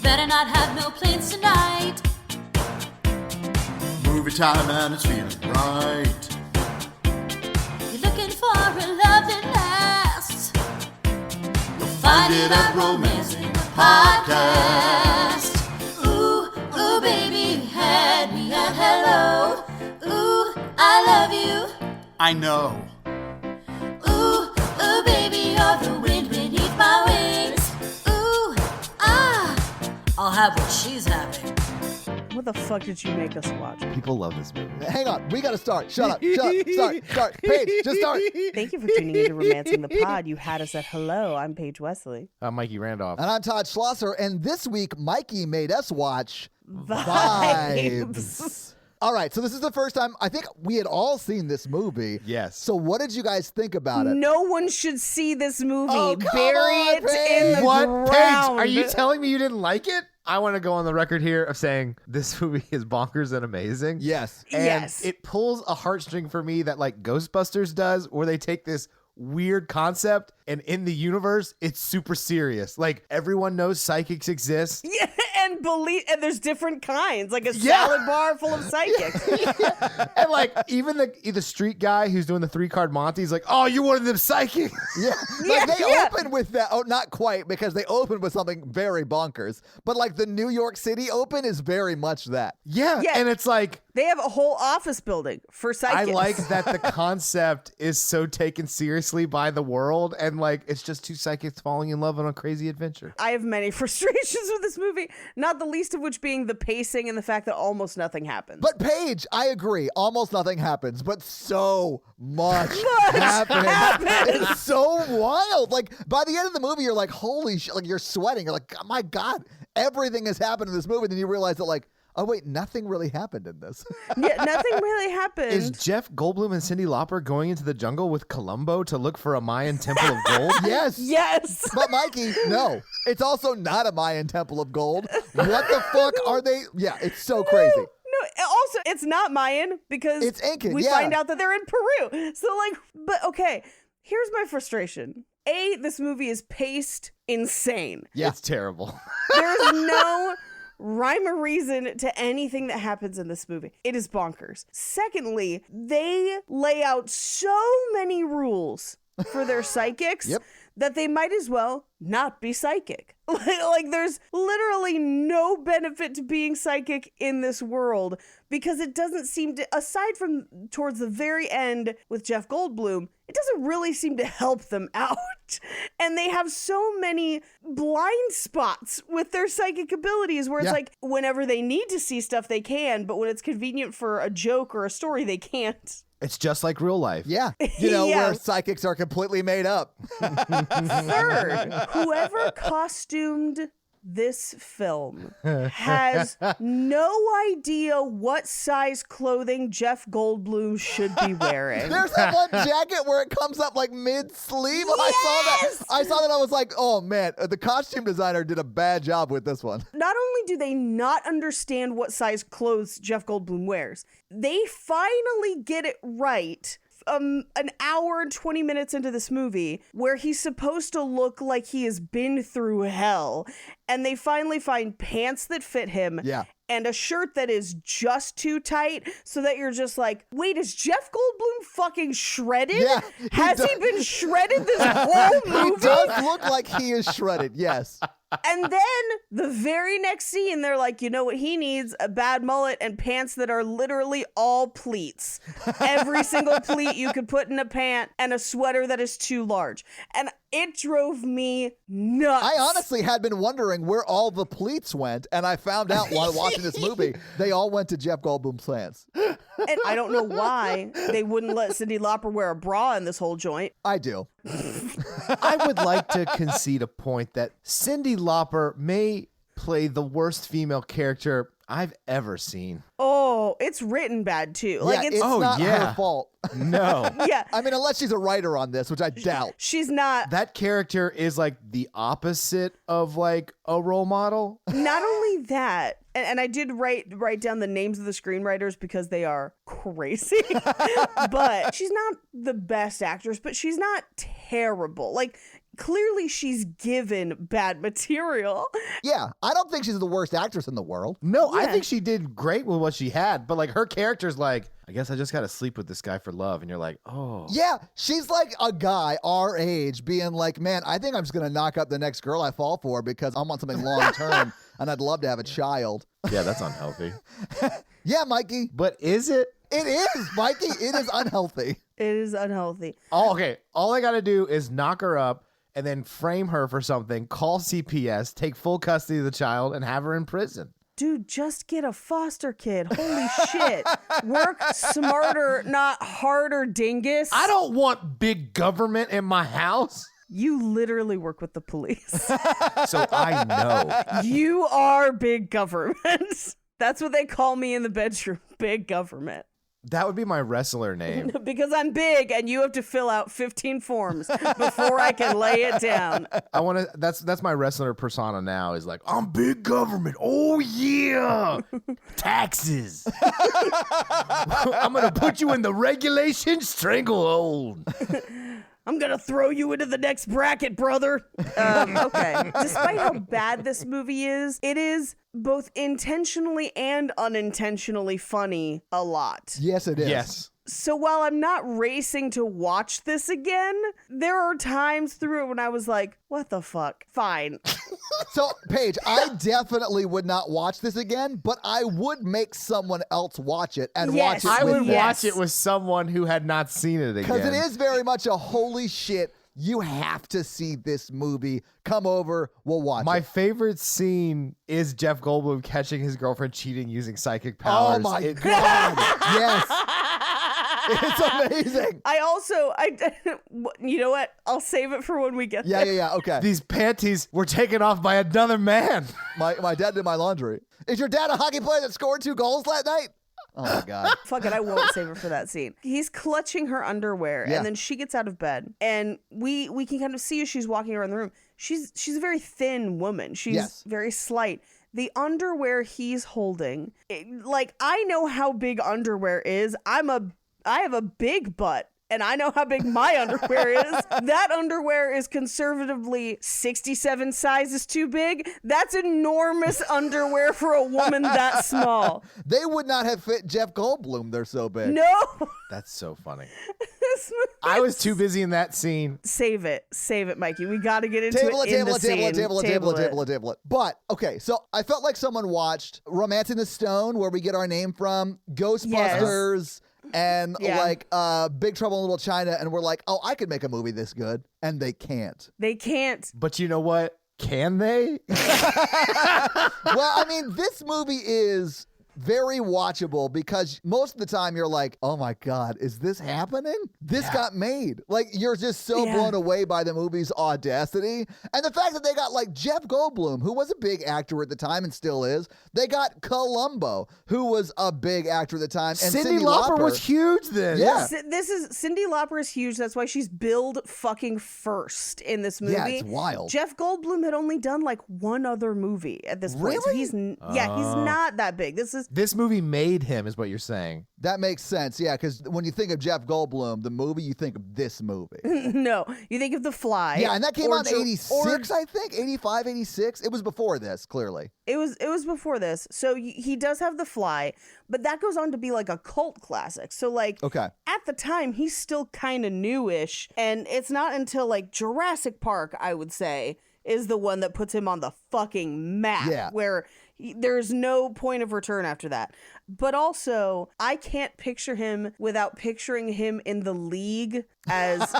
better not have no plans tonight. Movie time and it's feeling right. You're looking for a love that lasts. You'll find it at Romancing the Podcast. Ooh, ooh, baby, you had me at hello. Ooh, I love you. I know. Ooh, ooh, baby, you're the wind beneath my wings. Ooh, ah, I'll have what she's having. What the fuck did you make us watch? People love this movie. Hang on, we gotta start. Shut up, start. Paige, just start. Thank you for tuning into Romancing the Pod. You had us at hello. I'm Paige Wesley. I'm Mikey Randolph. And I'm Todd Schlosser, and this week, Mikey made us watch Vibes. All right, so this is the first time, I think we had all seen this movie. Yes. So what did you guys think about it? No one should see this movie. Oh, come Bury on, it in the What? ground. Paige, are you telling me you didn't like it? I want to go on the record here of saying this movie is bonkers and amazing. Yes. And Yes. it pulls a heartstring for me that like Ghostbusters does, where they take this weird concept and in the universe, it's super serious. Like everyone knows psychics exist. Yeah, and there's different kinds, like a salad bar full of psychics. And like even the street guy who's doing the 3-card Monty, he's like, oh, you're one of them psychics. Yeah. Yeah, Like they yeah. open with that. Oh, not quite, because they open with something very bonkers. But like the New York City open is very much that. Yeah. Yeah. And it's like, They have a whole office building for I psychics. like that the concept is so taken seriously by the world, and like it's just two psychics falling in love on a crazy adventure. I have many frustrations with this movie, not the least of which being the pacing and the fact that almost nothing happens. But Paige, I agree. Almost nothing happens, but so much happens. It's so wild. Like by the end of the movie, you're like, holy shit! Like you're sweating. You're like, oh my God, everything has happened in this movie. Then you realize that like, oh wait, nothing really happened in this. Yeah, nothing really happened. Is Jeff Goldblum and Cyndi Lauper going into the jungle with Columbo to look for a Mayan temple of gold? Yes. Yes. But Mikey, no. It's also not a Mayan temple of gold. What the fuck are they? Yeah, it's so crazy. No, also, it's not Mayan because It's Incan, we yeah. find out that they're in Peru. So, like, but okay, here's my frustration. A, this movie is paced insane. Yeah. It's terrible. There's no rhyme or reason to anything that happens in this movie. It is bonkers. Secondly, they lay out so many rules for their psychics Yep. that they might as well not be psychic. Like there's literally no benefit to being psychic in this world because it doesn't seem to, aside from towards the very end with Jeff Goldblum, it doesn't really seem to help them out. And they have so many blind spots with their psychic abilities where it's Yeah. like whenever they need to see stuff, they can, but when it's convenient for a joke or a story, they can't. It's just like real life. Yeah. You know, Yeah. where psychics are completely made up. Third, whoever costumed this film has no idea what size clothing Jeff Goldblum should be wearing. There's that one jacket where it comes up like mid-sleeve. Yes! I saw that. I was like, oh man, the costume designer did a bad job with this one. Not only do they not understand what size clothes Jeff Goldblum wears, they finally get it right an hour and 20 minutes into this movie where he's supposed to look like he has been through hell, and they finally find pants that fit him. Yeah. And a shirt that is just too tight so that you're just like, wait, is Jeff Goldblum fucking shredded? Yeah, Has he been shredded this whole He movie? does look like he is shredded, yes. And then the very next scene, they're like, you know what he needs? A bad mullet and pants that are literally all pleats. Every single pleat you could put in a pant and a sweater that is too large. And it drove me nuts. I honestly had been wondering where all the pleats went, and I found out while watching this movie, they all went to Jeff Goldblum's pants. And I don't know why they wouldn't let Cyndi Lauper wear a bra in this whole joint. I do. I would like to concede a point that Cyndi Lauper may play the worst female character I've ever seen. Oh, it's written bad too. Like Yeah, it's Oh, not yeah. her fault. No. yeah. I mean, unless she's a writer on this, which I doubt. She's not. That character is like the opposite of like a role model. Not only that, and I did write down the names of the screenwriters because they are crazy. But she's not the best actress, but she's not terrible. Like clearly she's given bad material. Yeah, I don't think she's the worst actress in the world. No, I Yeah. think she did great with what she had, but like her character's like, I guess I just got to sleep with this guy for love. And you're like, oh. Yeah, she's like a guy our age being like, man, I think I'm just going to knock up the next girl I fall for because I want something long term and I'd love to have a child. Yeah, that's unhealthy. Yeah, Mikey. But is it? It is, Mikey. It is unhealthy. It is unhealthy. Oh, okay. All I got to do is knock her up and then frame her for something, call CPS, take full custody of the child, and have her in prison. Dude, just get a foster kid. Holy shit. Work smarter, not harder, dingus. I don't want big government in my house. You literally work with the police. So I know. You are big government. That's what they call me in the bedroom. Big government. That would be my wrestler name. Because I'm big and you have to fill out 15 forms before I can lay it down. I want to. That's my wrestler persona now. Is like, I'm big government. Oh yeah, taxes. I'm gonna put you in the regulation stranglehold. I'm going to throw you into the next bracket, brother. Okay. Despite how bad this movie is, it is both intentionally and unintentionally funny a lot. Yes, it is. Yes. So while I'm not racing to watch this again, there are times through it when I was like, what the fuck? Fine. So, Paige, I definitely would not watch this again, but I would make someone else watch it and Yes. watch it I with would me. Yes. watch it with someone who had not seen it again. Because it is very much a holy shit. You have to see this movie. Come over, we'll watch My it. favorite scene is Jeff Goldblum catching his girlfriend cheating using psychic powers. Oh my It- God. Yes. It's amazing. You know what? I'll save it for when we get Yeah, there. yeah, yeah. Okay. These panties were taken off by another man. My dad did my laundry. Is your dad a hockey player that scored 2 goals that night? Oh my God. Fuck it, I won't save it for that scene. He's clutching her underwear, Yeah. and then she gets out of bed, and we can kind of see as she's walking around the room. She's a very thin woman. She's Yes. very slight. The underwear he's holding, like I know how big underwear is. I have a big butt. And I know how big my underwear is. That underwear is conservatively 67 sizes too big. That's enormous underwear for a woman that small. They would not have fit Jeff Goldblum. They're so big. No. That's so funny. This movie- I was too busy in that scene. Save it, Mikey. We got to get into Table it it, in table the it, table scene. it, table it, table it, table it, table it. But, okay, so I felt like someone watched Romancing the Stone, where we get our name from, Ghostbusters, and Yeah. like Big Trouble in Little China, and we're like, oh, I could make a movie this good. And they can't. They can't. But you know what? Can they? Well, I mean, this movie is very watchable because most of the time you're like, oh my God, is this happening? This got made. Like, you're just so Yeah. blown away by the movie's audacity. And the fact that they got like Jeff Goldblum, who was a big actor at the time and still is. They got Columbo, who was a big actor at the time. And Cyndi Lauper was huge then. Yeah. This is Cyndi Lauper is huge. That's why she's billed fucking first in this movie. Yeah, it's wild. Jeff Goldblum had only done like one other movie at this point. So Really? he's not that big. This movie made him, is what you're saying. That makes sense. Yeah, because when you think of Jeff Goldblum, the movie, you think of this movie. No, you think of The Fly. Yeah, and that came or out in Ju- 86, or- I think. 85, 86. It was before this, clearly. It was before this. So he does have The Fly, but that goes on to be like a cult classic. So like Okay. at the time he's still kind of newish, and it's not until like Jurassic Park, I would say, is the one that puts him on the fucking map. Yeah. Where there's no point of return after that. But also, I can't picture him without picturing him in the league as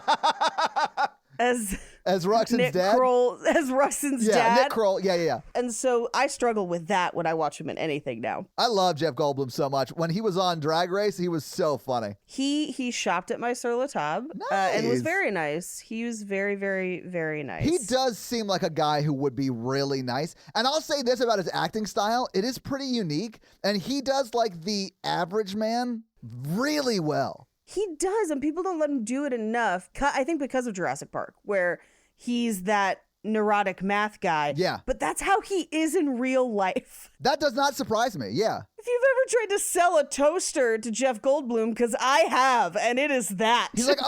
As Ruxin's Nick dad? Kroll, as Ruxin's Yeah, dad. Nick Kroll. Yeah, yeah, yeah. And so I struggle with that when I watch him in anything now. I love Jeff Goldblum so much. When he was on Drag Race, he was so funny. He shopped at my Sur La Table and was Nice. very nice. He was very, very, very nice. He does seem like a guy who would be really nice. And I'll say this about his acting style. It is pretty unique. And he does like the average man really well. He does, and people don't let him do it enough. I think because of Jurassic Park, where he's that neurotic math guy. Yeah. But that's how he is in real life. That does not surprise me. Yeah. If you've ever tried to sell a toaster to Jeff Goldblum, because I have, and it is that. He's like,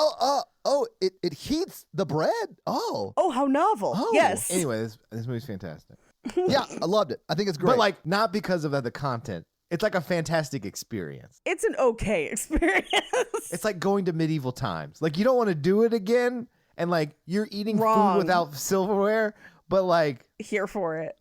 it heats the bread. Oh. oh, how novel. Oh. Yes. Anyway, this movie's fantastic. Yeah, I loved it. I think it's great. But like, not because of the content. It's like a fantastic experience. It's an okay experience. It's like going to medieval times. Like, you don't want to do it again, and like you're eating Wrong. food without silverware, but like, Here for it.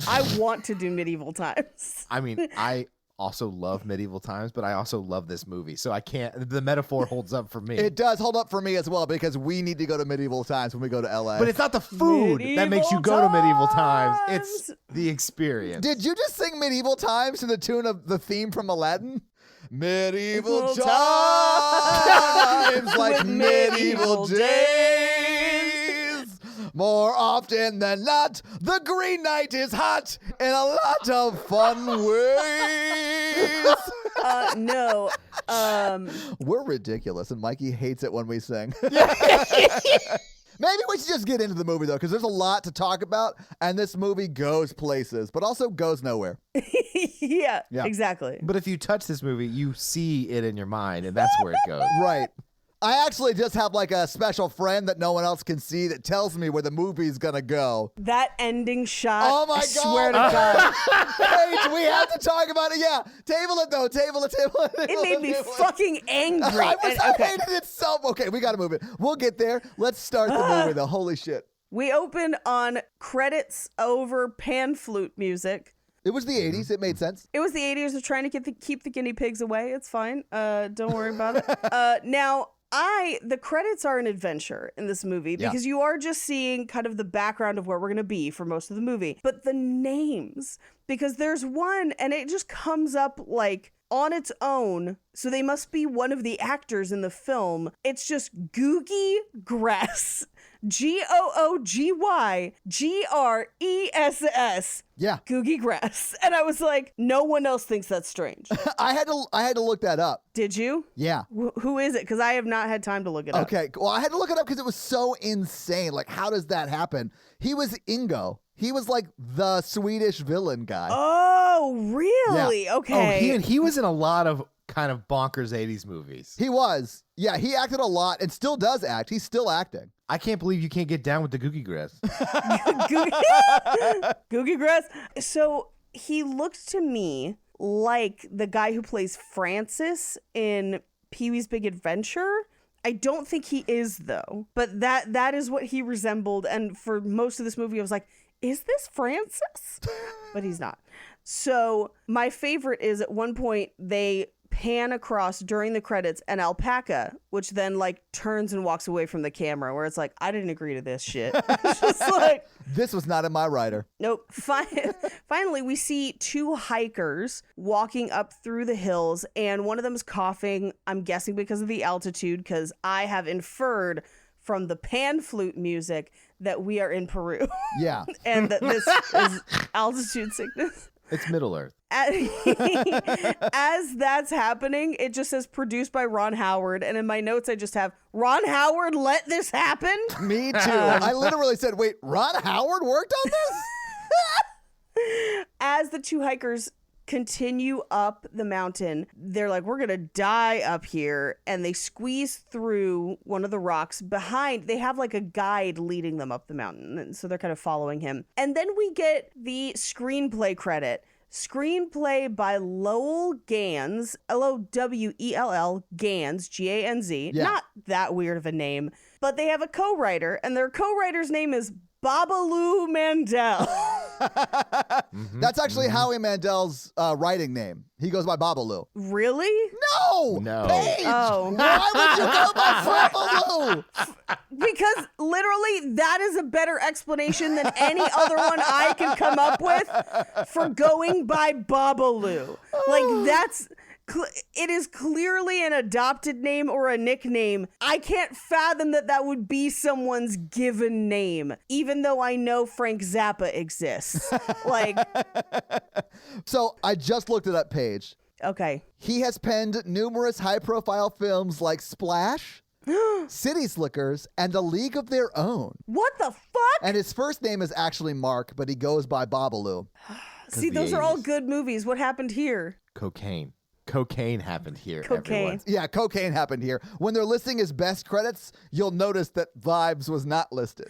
I want to do medieval times. I mean, I also love medieval times, but I also love this movie, so I can't. The metaphor holds up for me. it does hold up for me as well because we need to go to medieval times when we go to LA. But it's not the food that makes you go to medieval times. It's times. the experience. Did you just sing medieval times to the tune of the theme from Aladdin? Medieval Medieval times like with medieval medieval days. More often than not, the Green Knight is hot in a lot of fun ways. No. We're ridiculous, and Mikey hates it when we sing. Maybe we should just get into the movie, though, because there's a lot to talk about, and this movie goes places, but also goes nowhere. yeah, Yeah. exactly. But if you touch this movie, you see it in your mind, and that's where it goes. Right. I actually just have like a special friend that no one else can see that tells me where the movie's gonna go. That ending shot. Oh my I God. swear to God. Wait, we have to talk about it. Yeah, table it though. Table it. It made me fucking angry. I Okay. hated it so. Okay, we gotta move it. We'll get there. Let's start the movie though. Holy shit. We open on credits over pan flute music. It was the 80s. It made sense. It was the 80s. They're trying to keep the guinea pigs away. It's fine. Don't worry about it. Now, the credits are an adventure in this movie because you are just seeing kind of the background of where we're going to be for most of the movie. But the names, because there's one and it just comes up like on its own. So they must be one of the actors in the film. It's just Googie Gress. GOOGYGRESS. Yeah. Googie Gress. And I was like, no one else thinks that's strange. I had to look that up. Did you? Yeah. Who is it? Because I have not had time to look it up. Okay. Well, I had to look it up because it was so insane. Like, how does that happen? He was Ingo. He was like the Swedish villain guy. Oh, really? Yeah. Okay. Oh, he was in a lot of kind of bonkers 80s movies. He was. Yeah, he acted a lot and still does act. He's still acting. I can't believe you can't get down with the Googie Grass. Googie Grass. So he looked to me like the guy who plays Francis in Pee-wee's Big Adventure. I don't think he is, though. But that is what he resembled. And for most of this movie, I was like, is this Francis? But he's not. So my favorite is at one point they pan across during the credits an alpaca, which then like turns and walks away from the camera, where it's like, I didn't agree to this shit. It's just like, This was not in my rider. nope. Finally, we see two hikers walking up through the hills, and one of them is coughing. I'm guessing because of the altitude, because I have inferred from the pan flute music that we are in Peru Yeah. and that this is altitude sickness. It's Middle Earth. As that's happening, it just says produced by Ron Howard. And in my notes, I just have Ron Howard let this happen. Me too. I literally said, wait, Ron Howard worked on this? As the two hikers continue up the mountain, they're like, we're going to die up here. And they squeeze through one of the rocks behind. They have like a guide leading them up the mountain. And so they're kind of following him. And then we get the screenplay credit. Screenplay by Lowell Gans, Lowell Gans, Ganz. Yeah. Not that weird of a name, but they have a co-writer, and their co-writer's name is Babaloo Mandel. That's actually Howie Mandel's writing name. He goes by Babaloo. Really? No! Paige! Oh. Why would you go by Babaloo? Because literally that is a better explanation than any other one I can come up with for going by Babaloo. Like that's... It is clearly an adopted name or a nickname. I can't fathom that would be someone's given name, even though I know Frank Zappa exists. Like, So I just looked it up, Paige. okay. He has penned numerous high-profile films like Splash, City Slickers, and A League of Their Own. What the fuck? And his first name is actually Mark, but he goes by Babalu. See, the those are all 80s. good movies. What happened here? Cocaine. Cocaine happened here. Cocaine. Everyone. Yeah, cocaine happened here. When they're listing his best credits, you'll notice that Vibes was not listed.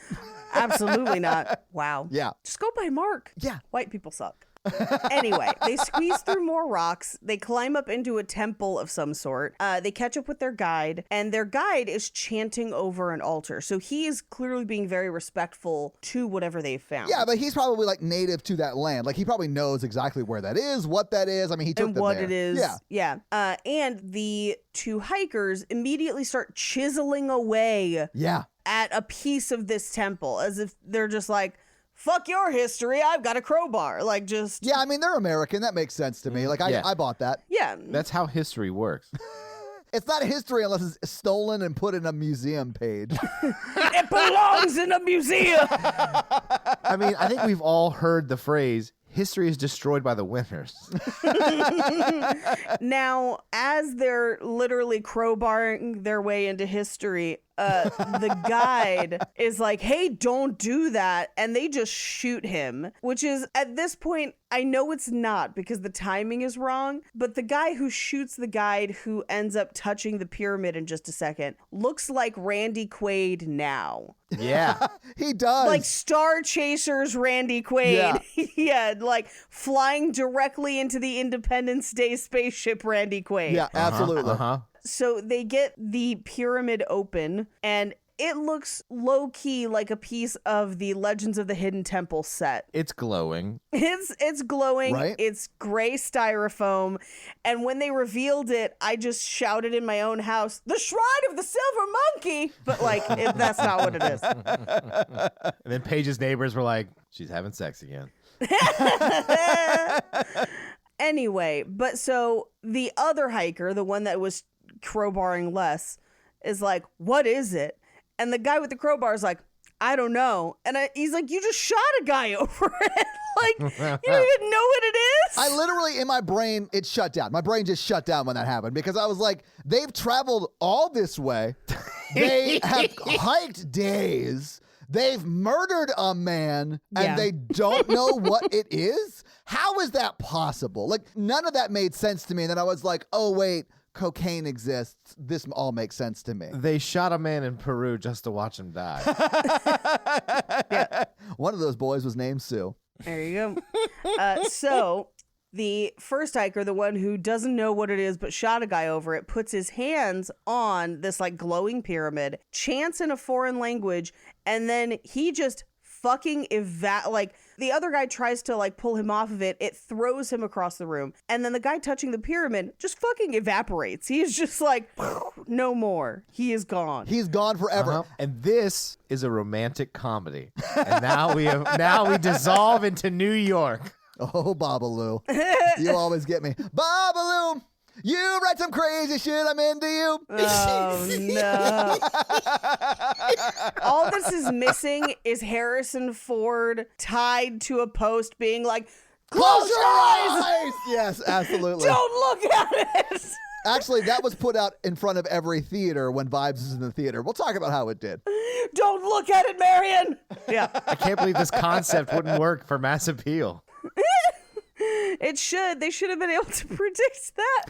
Absolutely not. Wow. Yeah. Just go by Mark. Yeah. White people suck. Anyway, they squeeze through more rocks. They climb up into a temple of some sort. They catch up with their guide, and their guide is chanting over an altar. So he is clearly being very respectful to whatever they've found. Yeah, but he's probably like native to that land. Like he probably knows exactly where that is, what that is. I mean, he took and them what there. it is. Yeah. And the two hikers immediately start chiseling away Yeah. at a piece of this temple as if they're just like, fuck your history, I've got a crowbar. Like, just, Yeah, I mean, they're American. That makes sense to me. Like, Yeah. I bought that. yeah. That's how history works. It's not history unless it's stolen and put in a museum page. It belongs in a museum. I mean, I think we've all heard the phrase, history is destroyed by the winners. Now, as they're literally crowbarring their way into history, the guide is like, hey, don't do that. And they just shoot him, which is at this point, I know it's not because the timing is wrong, but the guy who shoots the guide who ends up touching the pyramid in just a second looks like Randy Quaid now. Yeah. He does. Like Star Chasers Randy Quaid. Yeah, like flying directly into the Independence Day spaceship Randy Quaid. yeah, absolutely. Uh-huh. So they get the pyramid open, and it looks low-key like a piece of the Legends of the Hidden Temple set. It's glowing. It's glowing. Right? It's gray styrofoam. And when they revealed it, I just shouted in my own house, "The Shrine of the Silver Monkey!" But like, that's not what it is. And then Paige's neighbors were like, she's having sex again. Anyway, but so the other hiker, the one that was crowbarring less, is like, what is it? And the guy with the crowbar is like, I don't know. And he's like, you just shot a guy over it. Like, you don't even know what it is? I literally, in my brain, it shut down. My brain just shut down when that happened because I was like, they've traveled all this way. They have hiked days. They've murdered a man and Yeah. they don't know what it is? How is that possible? Like, none of that made sense to me. And then I was like, oh, wait, cocaine exists. This all makes sense to me. They shot a man in Peru just to watch him die. One of those boys was named Sue. There you go. So the first hiker, the one who doesn't know what it is but shot a guy over it, puts his hands on this like glowing pyramid, chants in a foreign language, and then he just fucking like the other guy tries to like pull him off of it. It throws him across the room. And then the guy touching the pyramid just fucking evaporates. He is just like, no more. He is gone. He's gone forever. Uh-huh. And this is a romantic comedy. And now we dissolve into New York. Oh, Babalu. You always get me. Babalu, you write some crazy shit, I'm into you. Oh, no. All this is missing is Harrison Ford tied to a post being like, close your eyes! Yes, absolutely. Don't look at it! Actually, that was put out in front of every theater when Vibes was in the theater. We'll talk about how it did. Don't look at it, Marion! Yeah. I can't believe this concept wouldn't work for mass appeal. It should. They should have been able to predict that.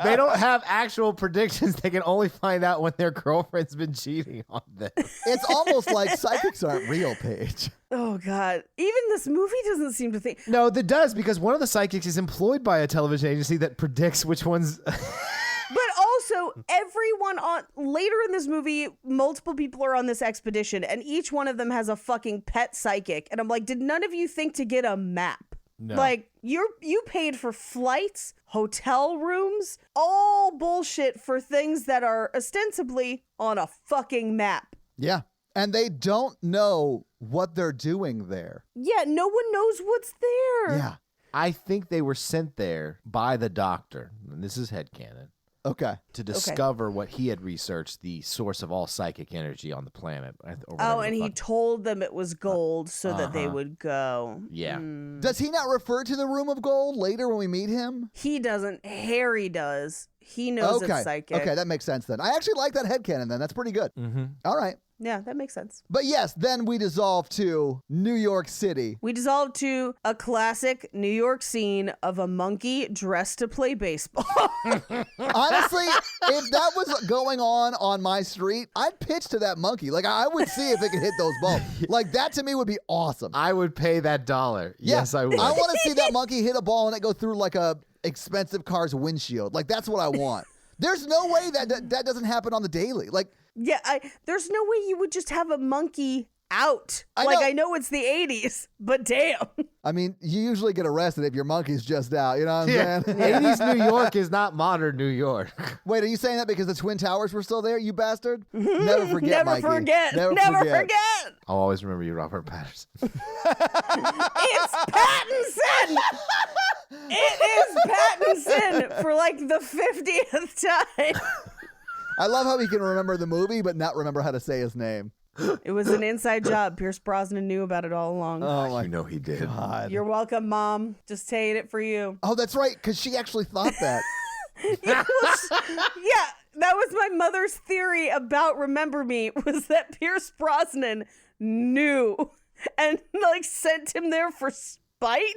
They don't have actual predictions. They can only find out when their girlfriend's been cheating on them. It's almost like psychics aren't real, Paige. Oh, God. Even this movie doesn't seem to think. No, that does, because one of the psychics is employed by a television agency that predicts which ones. But also, everyone later in this movie, multiple people are on this expedition, and each one of them has a fucking pet psychic. And I'm like, did none of you think to get a map? No. Like, you paid for flights, hotel rooms, all bullshit for things that are ostensibly on a fucking map. Yeah. And they don't know what they're doing there. Yeah, no one knows what's there. Yeah. I think they were sent there by the doctor, and this is headcanon, Okay. to discover what he had researched, the source of all psychic energy on the planet. Oh, and he told them it was gold so that they would go. Yeah. Does he not refer to the Room of Gold later when we meet him? He doesn't. Harry does. He knows Okay. it's psychic. Okay, that makes sense then. I actually like that headcanon then. That's pretty good. All right. Yeah, that makes sense. But yes, then we dissolve to New York City. We dissolve to a classic New York scene of a monkey dressed to play baseball. Honestly, if that was going on my street, I'd pitch to that monkey. Like, I would see if it could hit those balls. Like, that to me would be awesome. I would pay that $1. Yeah, Yes, I would. I want to see that monkey hit a ball and it go through like a expensive car's windshield. Like, that's what I want. There's no way that doesn't happen on the daily. Like, Yeah, there's no way you would just have a monkey out. I know it's the 80s, but damn. I mean, you usually get arrested if your monkey's just out. You know what I'm Yeah. saying? 80s New York is not modern New York. Wait, are you saying that because the Twin Towers were still there, you bastard? Never forget, Never Mikey. forget. Never forget. I'll always remember you, Robert Patterson. It's Pattinson. It is Pattinson for like the 50th time. I love how he can remember the movie, but not remember how to say his name. It was an inside job. Pierce Brosnan knew about it all along. Oh, my You know he did. God. You're welcome, Mom. Just saying it for you. Oh, that's right, because she actually thought that. Yeah, that was my mother's theory about Remember Me, was that Pierce Brosnan knew and like sent him there for spite.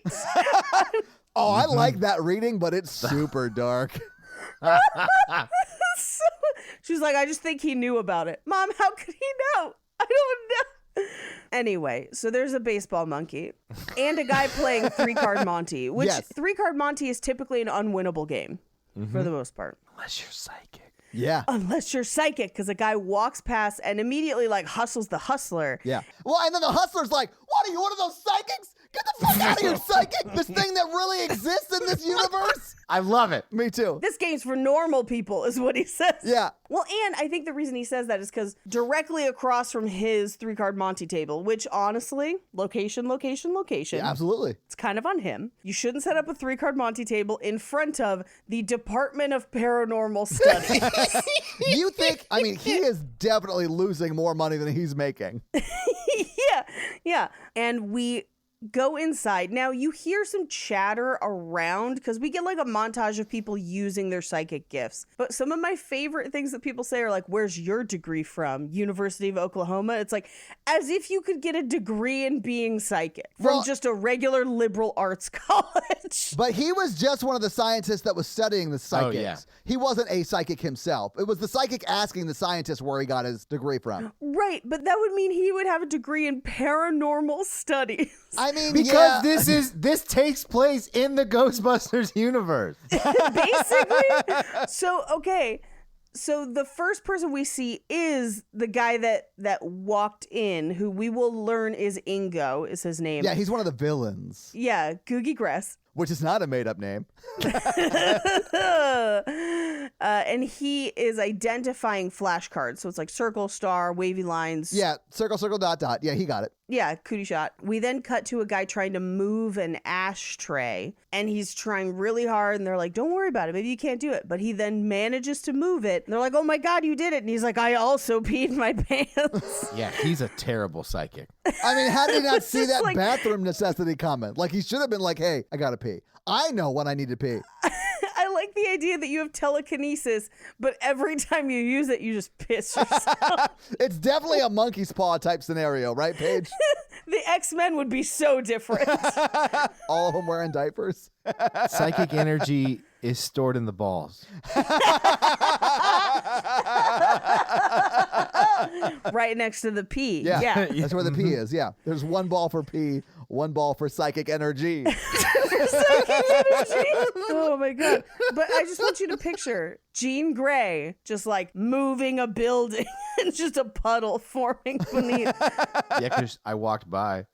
Oh, I like that reading, but it's super dark. So, she's like, I just think he knew about it. Mom, how could he know? I don't know. Anyway, so there's a baseball monkey and a guy playing 3-card Monty, which Yes. 3-card Monty is typically an unwinnable game for the most part. Unless you're psychic. Yeah. Unless you're psychic, because a guy walks past and immediately like hustles the hustler. Yeah. Well, and then the hustler's like, what are you, one of those psychics? Get the fuck out of here, psychic! This thing that really exists in this universe? I love it. Me too. This game's for normal people, is what he says. Yeah. Well, and I think the reason he says that is because directly across from his 3-card Monty table, which honestly, location. Yeah, absolutely. It's kind of on him. You shouldn't set up a 3-card Monty table in front of the Department of Paranormal Studies. You think, I mean, he is definitely losing more money than he's making. Yeah. And we go inside. Now, you hear some chatter around because we get like a montage of people using their psychic gifts. But some of my favorite things that people say are like, where's your degree from? University of Oklahoma? It's like as if you could get a degree in being psychic from Well- just a regular liberal arts college. But he was just one of the scientists that was studying the psychics. yeah. He wasn't a psychic himself. It was the psychic asking the scientist where he got his degree from. Right, but that would mean he would have a degree in paranormal studies. I mean, Because yeah. this takes place in the Ghostbusters universe. Basically. So the first person we see is the guy that walked in, who we will learn is Ingo, is his name. Yeah, he's one of the villains, Yeah, Googie Gress. which is not a made-up name. And he is identifying flashcards. So it's like circle, star, wavy lines. Yeah, circle, circle, dot, dot. Yeah, he got it. Yeah, cootie shot. We then cut to a guy trying to move an ashtray, and he's trying really hard, and they're like, don't worry about it. Maybe you can't do it. But he then manages to move it. And they're like, oh my God, you did it. And he's like, I also peed my pants. Yeah, he's a terrible psychic. I mean, how did he not see It's that like- bathroom necessity comment? Like, he should have been like, hey, I gotta pee. I know when I need to pee. I like the idea that you have telekinesis, but every time you use it, you just piss yourself. It's definitely a monkey's paw type scenario, right, Paige? The X-Men would be so different. All of them wearing diapers. Psychic energy is stored in the balls. Right next to the P. Yeah, that's where the pee is. Yeah, there's one ball for pee, one ball for psychic energy. Oh my God. But I just want you to picture Jean Grey just like moving a building and just a puddle forming beneath. Yeah, because I walked by.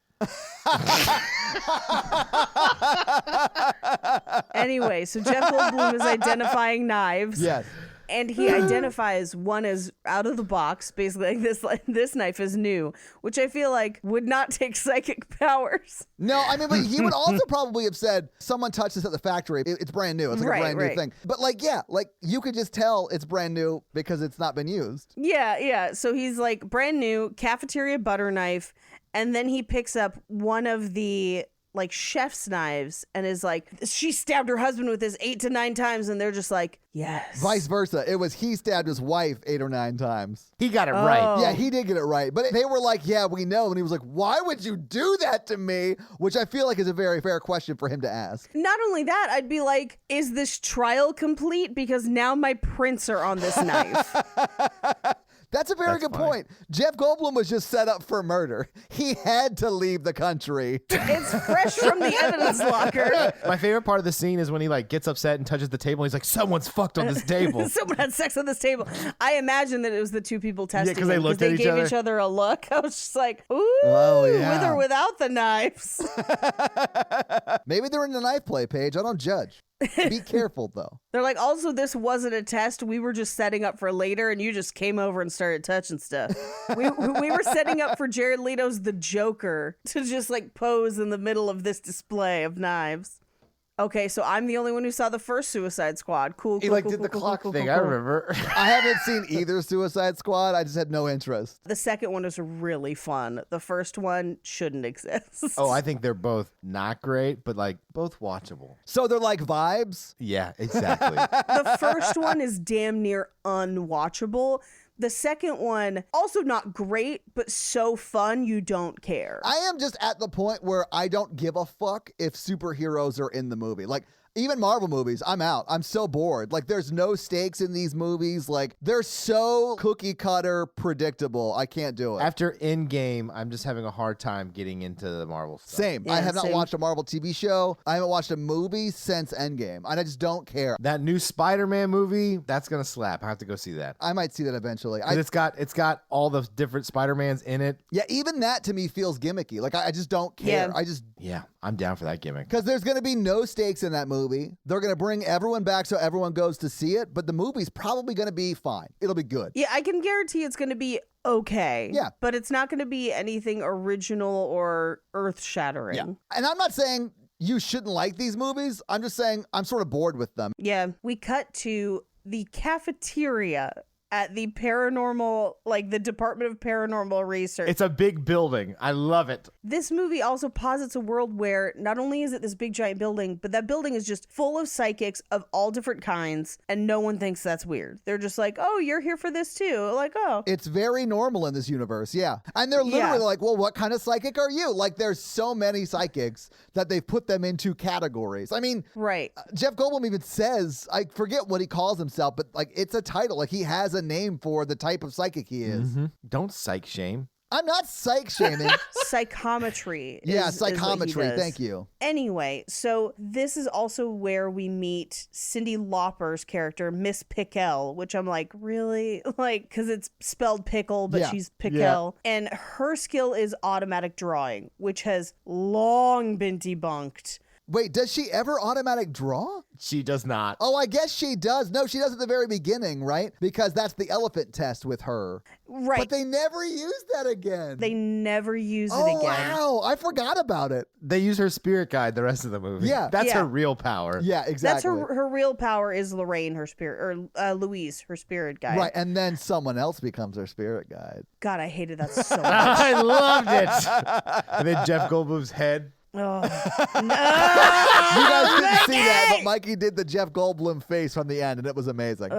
Anyway, so Jeff Goldblum is identifying knives. Yes. And he identifies one as out of the box, basically like this knife is new, which I feel like would not take psychic powers. No, I mean, but he would also probably have said, someone touched this at the factory. It's brand new. It's like Right, a brand new right. thing. But like, yeah, like you could just tell it's brand new because it's not been used. Yeah. So he's like brand new cafeteria butter knife, and then he picks up one of the like chef's knives and is like, she stabbed her husband with this 8 to 9 times, and they're just like, yes. Vice versa. It was he stabbed his wife 8 or 9 times. He got it right. Yeah, he did get it right. But they were like, yeah, we know. And he was like, why would you do that to me? Which I feel like is a very fair question for him to ask. Not only that, I'd be like, is this trial complete? Because now my prints are on this knife. That's a very good point. Jeff Goldblum was just set up for murder. He had to leave the country. It's fresh from the evidence locker. My favorite part of the scene is when he like gets upset and touches the table. And he's like, "Someone's fucked on this table." Someone had sex on this table. I imagine that it was the two people testing. 'cause they him, looked at each gave other. each other a look. I was just like, ooh, Oh, yeah. with or without the knives. Maybe they're in the knife play, Paige. I don't judge. Be careful, though. They're like, also, this wasn't a test. We were just setting up for later, and you just came over and started touching stuff. we were setting up for Jared Leto's The Joker to just like pose in the middle of this display of knives. Okay, so I'm the only one who saw the first Suicide Squad. Cool. He cool, like cool, did the cool, clock cool, thing. cool, I cool. remember. I haven't seen either Suicide Squad. I just had no interest. The second one is really fun. The first one shouldn't exist. Oh, I think they're both not great, but like both watchable. So they're like vibes. Yeah, exactly. The first one is damn near unwatchable. The second one, also not great, but so fun you don't care. I am just at the point where I don't give a fuck if superheroes are in the movie. Like, even Marvel movies, I'm out. I'm so bored. Like, there's no stakes in these movies. Like, they're so cookie cutter predictable. I can't do it. After Endgame, I'm just having a hard time getting into the Marvel stuff. Same. I Yeah, have not same. watched a Marvel TV show. I haven't watched a movie since Endgame. And I just don't care. That new Spider-Man movie, that's gonna slap. I have to go see that. I might see that eventually. 'Cause it's got all the different Spider-Mans in it. Yeah, even that to me feels gimmicky. Like, I just don't care. Yeah. I just... Yeah, I'm down for that gimmick. Because there's going to be no stakes in that movie. They're going to bring everyone back so everyone goes to see it, but the movie's probably going to be fine. It'll be good. Yeah, I can guarantee it's going to be okay. Yeah. But it's not going to be anything original or earth-shattering. Yeah. And I'm not saying you shouldn't like these movies. I'm just saying I'm sort of bored with them. Yeah, we cut to the cafeteria at the paranormal, like the Department of Paranormal Research. It's a big building. I love it. This movie also posits a world where not only is it this big giant building, but that building is just full of psychics of all different kinds, and no one thinks that's weird. They're just like, oh, you're here for this too. Like, oh. It's very normal in this universe, yeah. And they're literally Yeah. like, well, what kind of psychic are you? Like, there's so many psychics that they've put them into categories. I mean, Right. Jeff Goldblum even says, I forget what he calls himself, but like, it's a title. Like, he has a name for the type of psychic he is. Don't psych shame. I'm not psych shaming. Psychometry. Yeah, is what he psychometry. does. Thank you. Anyway, so this is also where we meet Cyndi Lauper's character, Miss Pickle, which I'm like, really? Like, because it's spelled pickle, but Yeah. she's Pickle. And her skill is automatic drawing, which has long been debunked. Wait, does she ever automatic draw? She does not. Oh, I guess she does. No, she does at the very beginning, right? Because that's the elephant test with her. Right. But they never used that again. They never use it oh, again. wow. I forgot about it. They use her spirit guide the rest of the movie. Yeah. That's Yeah. her real power. Yeah, That's exactly. her real power is Lorraine, her spirit, or Louise, her spirit guide. Right, and then someone else becomes her spirit guide. God, I hated that so much. I loved it. And then Jeff Goldblum's head. Oh. You guys couldn't see that, but Mikey did the Jeff Goldblum face from the end, and it was amazing.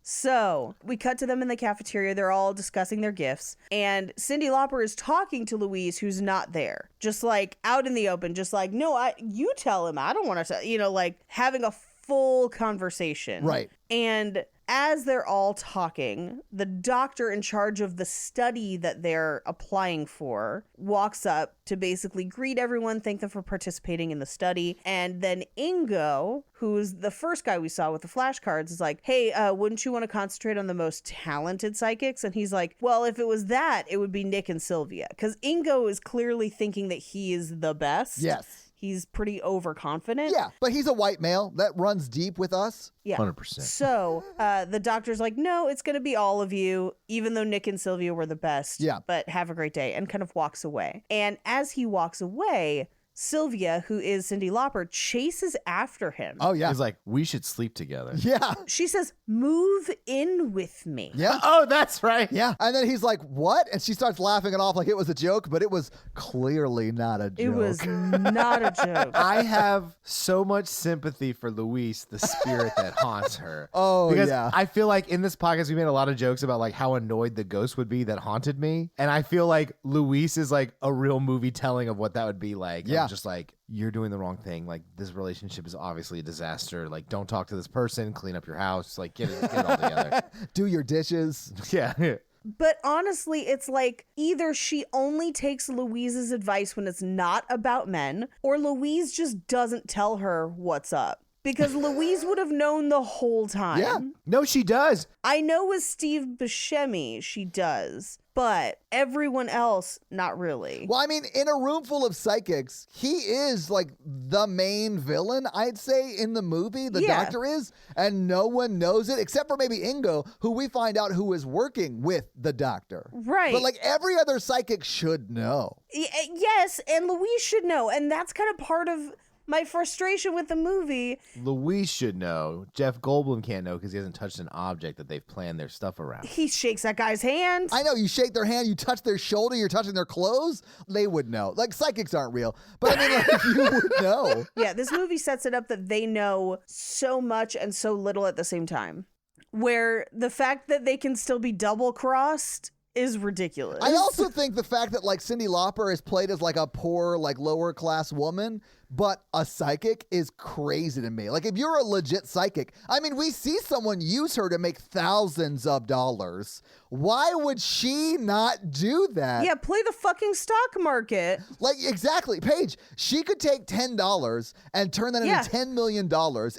So we cut to them in the cafeteria. They're all discussing their gifts. And Cyndi Lauper is talking to Louise, who's not there. Just like out in the open, just like, no, you tell him. I don't want to, like having a full conversation. Right. And as they're all talking, the doctor in charge of the study that they're applying for walks up to basically greet everyone, thank them for participating in the study. And then Ingo, who's the first guy we saw with the flashcards, is like, hey, wouldn't you want to concentrate on the most talented psychics? And he's like, well, if it was that, it would be Nick and Sylvia. Because Ingo is clearly thinking that he is the best. Yes. He's pretty overconfident. Yeah, but he's a white male. That runs deep with us. Yeah. 100%. So the doctor's like, no, it's going to be all of you, even though Nick and Sylvia were the best. Yeah. But have a great day, and kind of walks away. And as he walks away, Sylvia, who is Cyndi Lauper, chases after him. Oh, yeah. He's like, we should sleep together. Yeah. She says, "Move in with me." Yeah. Oh, that's right. Yeah. And then he's like, what? And she starts laughing it off like it was a joke, but it was clearly not a joke. It was not a joke. I have so much sympathy for Louise, the spirit that haunts her. Oh, because yeah. I feel like in this podcast we made a lot of jokes about like how annoyed the ghost would be that haunted me, and I feel like Louise is like a real movie telling of what that would be like. Yeah. I'm just like, you're doing the wrong thing. Like, this relationship is obviously a disaster. Like, don't talk to this person. Clean up your house. Like, get it all together. Do your dishes. Yeah. But honestly, it's like either she only takes Louise's advice when it's not about men, or Louise just doesn't tell her what's up. Because Louise would have known the whole time. Yeah. No, she does. I know with Steve Buscemi, she does. But everyone else, not really. Well, I mean, in a room full of psychics, he is like the main villain, I'd say, in the movie. The Yeah. doctor is, and no one knows it except for maybe Ingo, who we find out who is working with the doctor. Right. But like every other psychic should know. Yes, and Louise should know. And that's kind of part of my frustration with the movie. Louise should know. Jeff Goldblum can't know because he hasn't touched an object that they've planned their stuff around. He shakes that guy's hand. I know, you shake their hand, you touch their shoulder, you're touching their clothes. They would know. Like, psychics aren't real, but I mean, like, you would know. Yeah, this movie sets it up that they know so much and so little at the same time. Where the fact that they can still be double-crossed is ridiculous. I also think the fact that like Cyndi Lauper is played as like a poor, like lower class woman, but a psychic is crazy to me. Like if you're a legit psychic, I mean, we see someone use her to make thousands of dollars. Why would she not do that? Yeah, play the fucking stock market. Like exactly, Paige, she could take $10 and turn that Yeah. into $10 million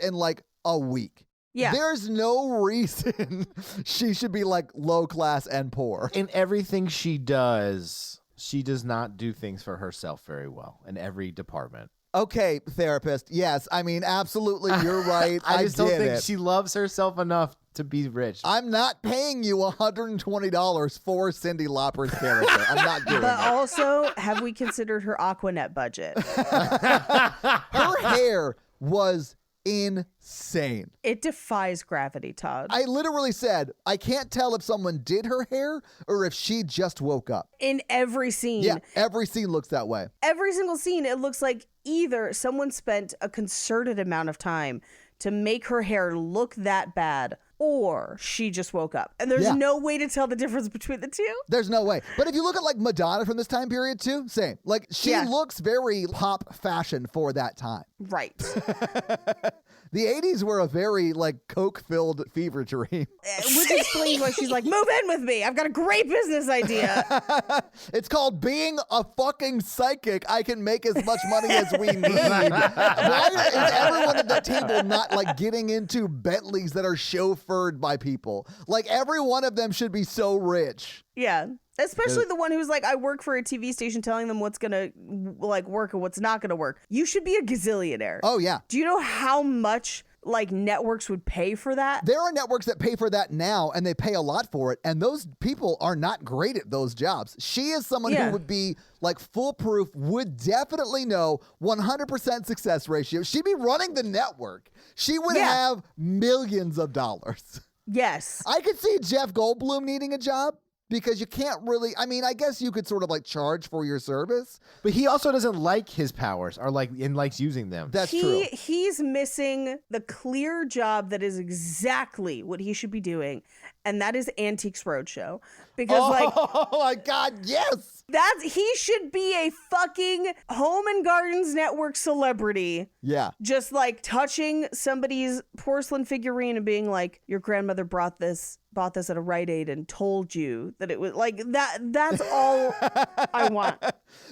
in like a week. Yeah. There's no reason she should be like low class and poor. In everything she does not do things for herself very well in every department. Okay, therapist. Yes, I mean, absolutely, you're right. I just don't get think it. she loves herself enough to be rich. I'm not paying you $120 for Cyndi Lauper's character. I'm not doing But it. also, have we considered her Aquanet budget? Her hair was insane. It defies gravity, Todd. I literally said, I can't tell if someone did her hair or if she just woke up. In every scene. Yeah, every scene looks that way. Every single scene, it looks like either someone spent a concerted amount of time to make her hair look that bad, or she just woke up. And there's Yeah. no way to tell the difference between the two. There's no way. But if you look at like Madonna from this time period too, same. Like she Yeah. looks very pop fashion for that time. Right. The 80s were a very like coke-filled fever dream. Which explains why she's like, move in with me. I've got a great business idea. It's called being a fucking psychic. I can make as much money as we need. Why is everyone at the table not like getting into Bentleys that are chauffeured by people? Like every one of them should be so rich. Yeah. Especially the one who's like, I work for a TV station telling them what's gonna like work and what's not gonna work. You should be a gazillionaire. Oh yeah. Do you know how much like networks would pay for that? There are networks that pay for that now and they pay a lot for it. And those people are not great at those jobs. She is someone Yeah. who would be like foolproof, would definitely know 100% success ratio. She'd be running the network. She would Yeah. have millions of dollars. Yes. I could see Jeff Goldblum needing a job because you can't really, I mean, I guess you could sort of like charge for your service. But he also doesn't like his powers or like and likes using them. That's true. He's missing the clear job that is exactly what he should be doing, and that is Antiques Roadshow. Because like Oh my God, yes. he should be a fucking Home and Gardens Network celebrity. Yeah. Just like touching somebody's porcelain figurine and being like, your grandmother bought this at a Rite Aid and told you that it was like that. That's all I want.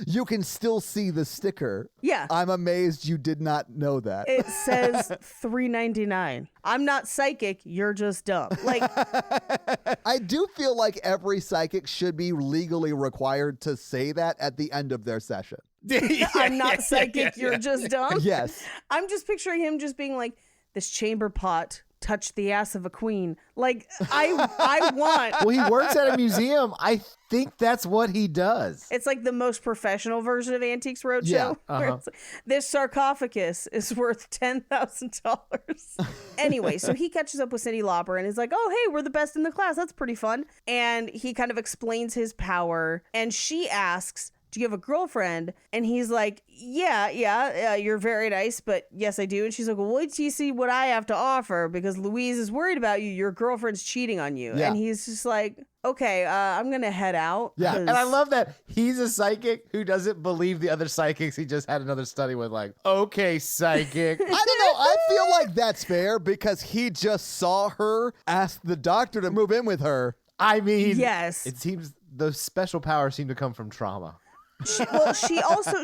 You can still see the sticker. Yeah. I'm amazed you did not know that. It says $3.99. I'm not psychic. You're just dumb. Like, I do feel like every psychic should be legally required to say that at the end of their session. I'm not psychic. You're just dumb. Yes. I'm just picturing him just being like, this chamber pot touch the ass of a queen. Like, I want... Well, he works at a museum. I think that's what he does. It's like the most professional version of Antiques Roadshow. Yeah, where it's like, this sarcophagus is worth $10,000. Anyway, so he catches up with Cyndi Lauper and is like, oh, hey, we're the best in the class. That's pretty fun. And he kind of explains his power. And she asks, do you have a girlfriend? And he's like, yeah, you're very nice, but yes, I do. And she's like, well, wait till you see what I have to offer because Louise is worried about you. Your girlfriend's cheating on you. Yeah. And he's just like, okay, I'm going to head out. Yeah. And I love that he's a psychic who doesn't believe the other psychics he just had another study with. Like, okay, psychic. I don't know. I feel like that's fair because he just saw her ask the doctor to move in with her. I mean, Yes. it seems the special powers seem to come from trauma.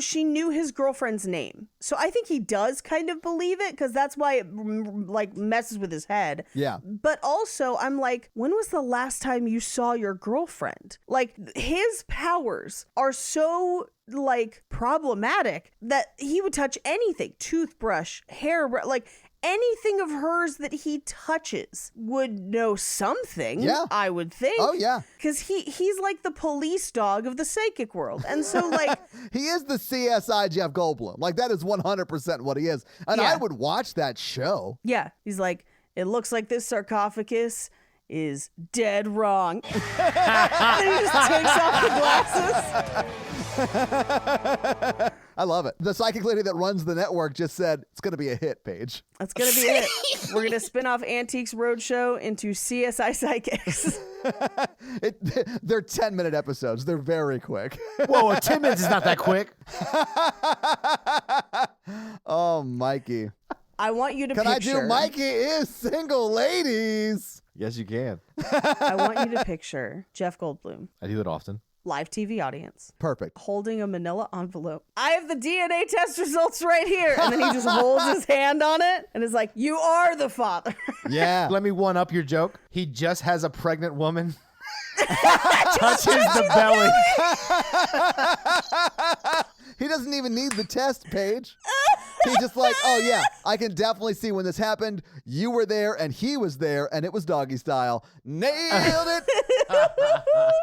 She knew his girlfriend's name. So I think he does kind of believe it because that's why it like messes with his head. Yeah. But also I'm like, when was the last time you saw your girlfriend? Like his powers are so like problematic that he would touch anything, toothbrush, hair, like anything of hers that he touches would know something. Yeah. I would think. Oh, yeah. Because he's like the police dog of the psychic world. And so like He is the CSI Jeff Goldblum. Like, that is 100% what he is. And Yeah. I would watch that show. yeah, he's like, it looks like this sarcophagus is dead wrong. And he just takes off the glasses. I love it. The psychic lady that runs the network just said it's going to be a hit, Paige. That's gonna be it. We're gonna spin off Antiques Roadshow into CSI Psychics. They're 10-minute episodes. They're very quick. Whoa, 10 minutes is not that quick. Oh, Mikey. I want you to Can picture. I do Mikey is single ladies? Yes, you can. I want you to picture Jeff Goldblum, I do it often. live TV audience, Perfect. holding a manila envelope. I have the DNA test results right here. And then he just holds his hand on it and is like, you are the father. Yeah. Let me one up your joke. He just has a pregnant woman. Touches the belly. He doesn't even need the test, Paige. He's just like, oh, yeah, I can definitely see when this happened. You were there and he was there and it was doggy style. Nailed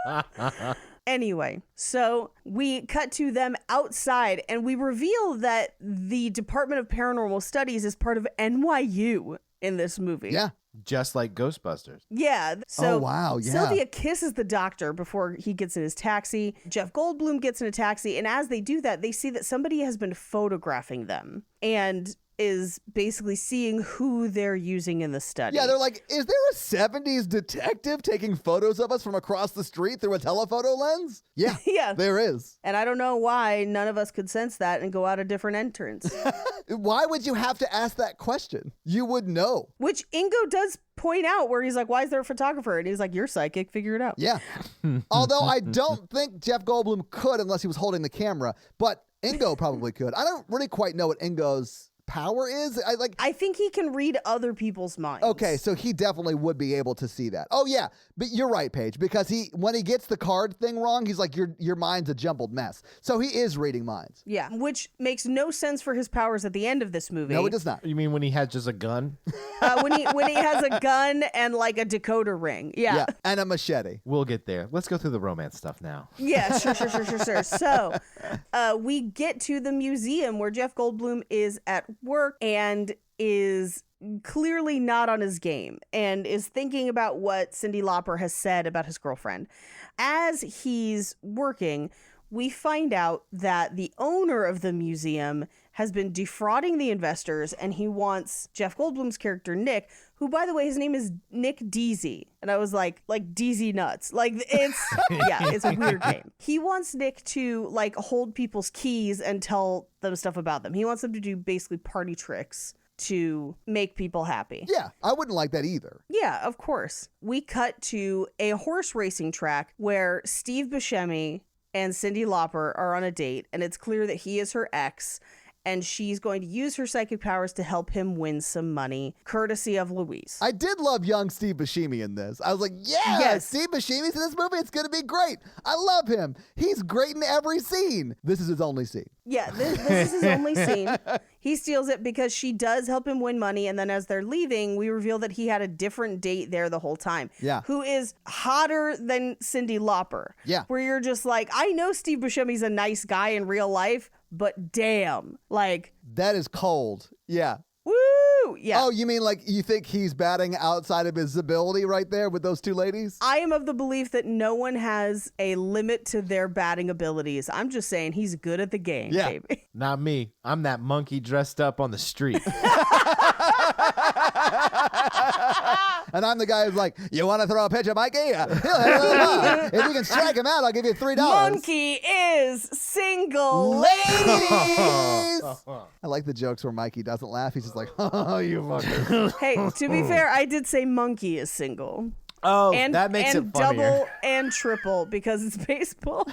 it. Anyway, so we cut to them outside and we reveal that the Department of Paranormal Studies is part of NYU in this movie. Yeah. Just like Ghostbusters. Yeah. So Oh, wow, yeah. Sylvia kisses the doctor before he gets in his taxi. Jeff Goldblum gets in a taxi. And as they do that, they see that somebody has been photographing them and is basically seeing who they're using in the study. Yeah, they're like, is there a 70s detective taking photos of us from across the street through a telephoto lens? Yeah, Yeah. there is. And I don't know why none of us could sense that and go out a different entrance. Why would you have to ask that question? You would know. Which Ingo does point out where he's like, why is there a photographer? And he's like, you're psychic, figure it out. Yeah. Although I don't think Jeff Goldblum could unless he was holding the camera, but Ingo probably could. I don't really quite know what Ingo's power is. I think he can read other people's minds. Okay, so he definitely would be able to see that. Oh yeah, but you're right, Paige, because when he gets the card thing wrong, he's like, your mind's a jumbled mess. So he is reading minds. Yeah, which makes no sense for his powers at the end of this movie. No, it does not. You mean when he had just a gun? When he has a gun and like a decoder ring. Yeah. Yeah, and a machete. We'll get there. Let's go through the romance stuff now. Yeah, sure. So we get to the museum where Jeff Goldblum is at work and is clearly not on his game and is thinking about what Cyndi Lauper has said about his girlfriend. As he's working, we find out that the owner of the museum has been defrauding the investors and he wants Jeff Goldblum's character, Nick, who, by the way, his name is Nick Deasy. And I was like Deasy Nuts. Like, it's, yeah, it's a weird name. He wants Nick to, like, hold people's keys and tell them stuff about them. He wants them to do basically party tricks to make people happy. Yeah, I wouldn't like that either. Yeah, of course. We cut to a horse racing track where Steve Buscemi and Cyndi Lauper are on a date, and it's clear that he is her ex. and she's going to use her psychic powers to help him win some money, courtesy of Louise. I did love young Steve Buscemi in this. I was like, yeah, Yes. Steve Buscemi's in this movie. It's going to be great. I love him. He's great in every scene. This is his only scene. Yeah, this is his only scene. He steals it because she does help him win money, and then as they're leaving, we reveal that he had a different date there the whole time. Yeah. Who is hotter than Cyndi Lauper. Yeah. Where you're just like, I know Steve Buscemi's a nice guy in real life, but damn. Like, That is cold. Yeah. woo! Yeah. Oh, you mean like you think he's batting outside of his ability right there with those two ladies? I am of the belief that no one has a limit to their batting abilities. I'm just saying he's good at the game, Yeah. baby. Not me. I'm that monkey dressed up on the street. And I'm the guy who's like, you want to throw a pitch at Mikey? If you can strike him out, I'll give you $3. Monkey is single. Ladies! I like the jokes where Mikey doesn't laugh. He's just like, oh, you fucker. Hey, to be fair, I did say monkey is single. Oh, And, that makes and it funnier. double and triple because it's baseball.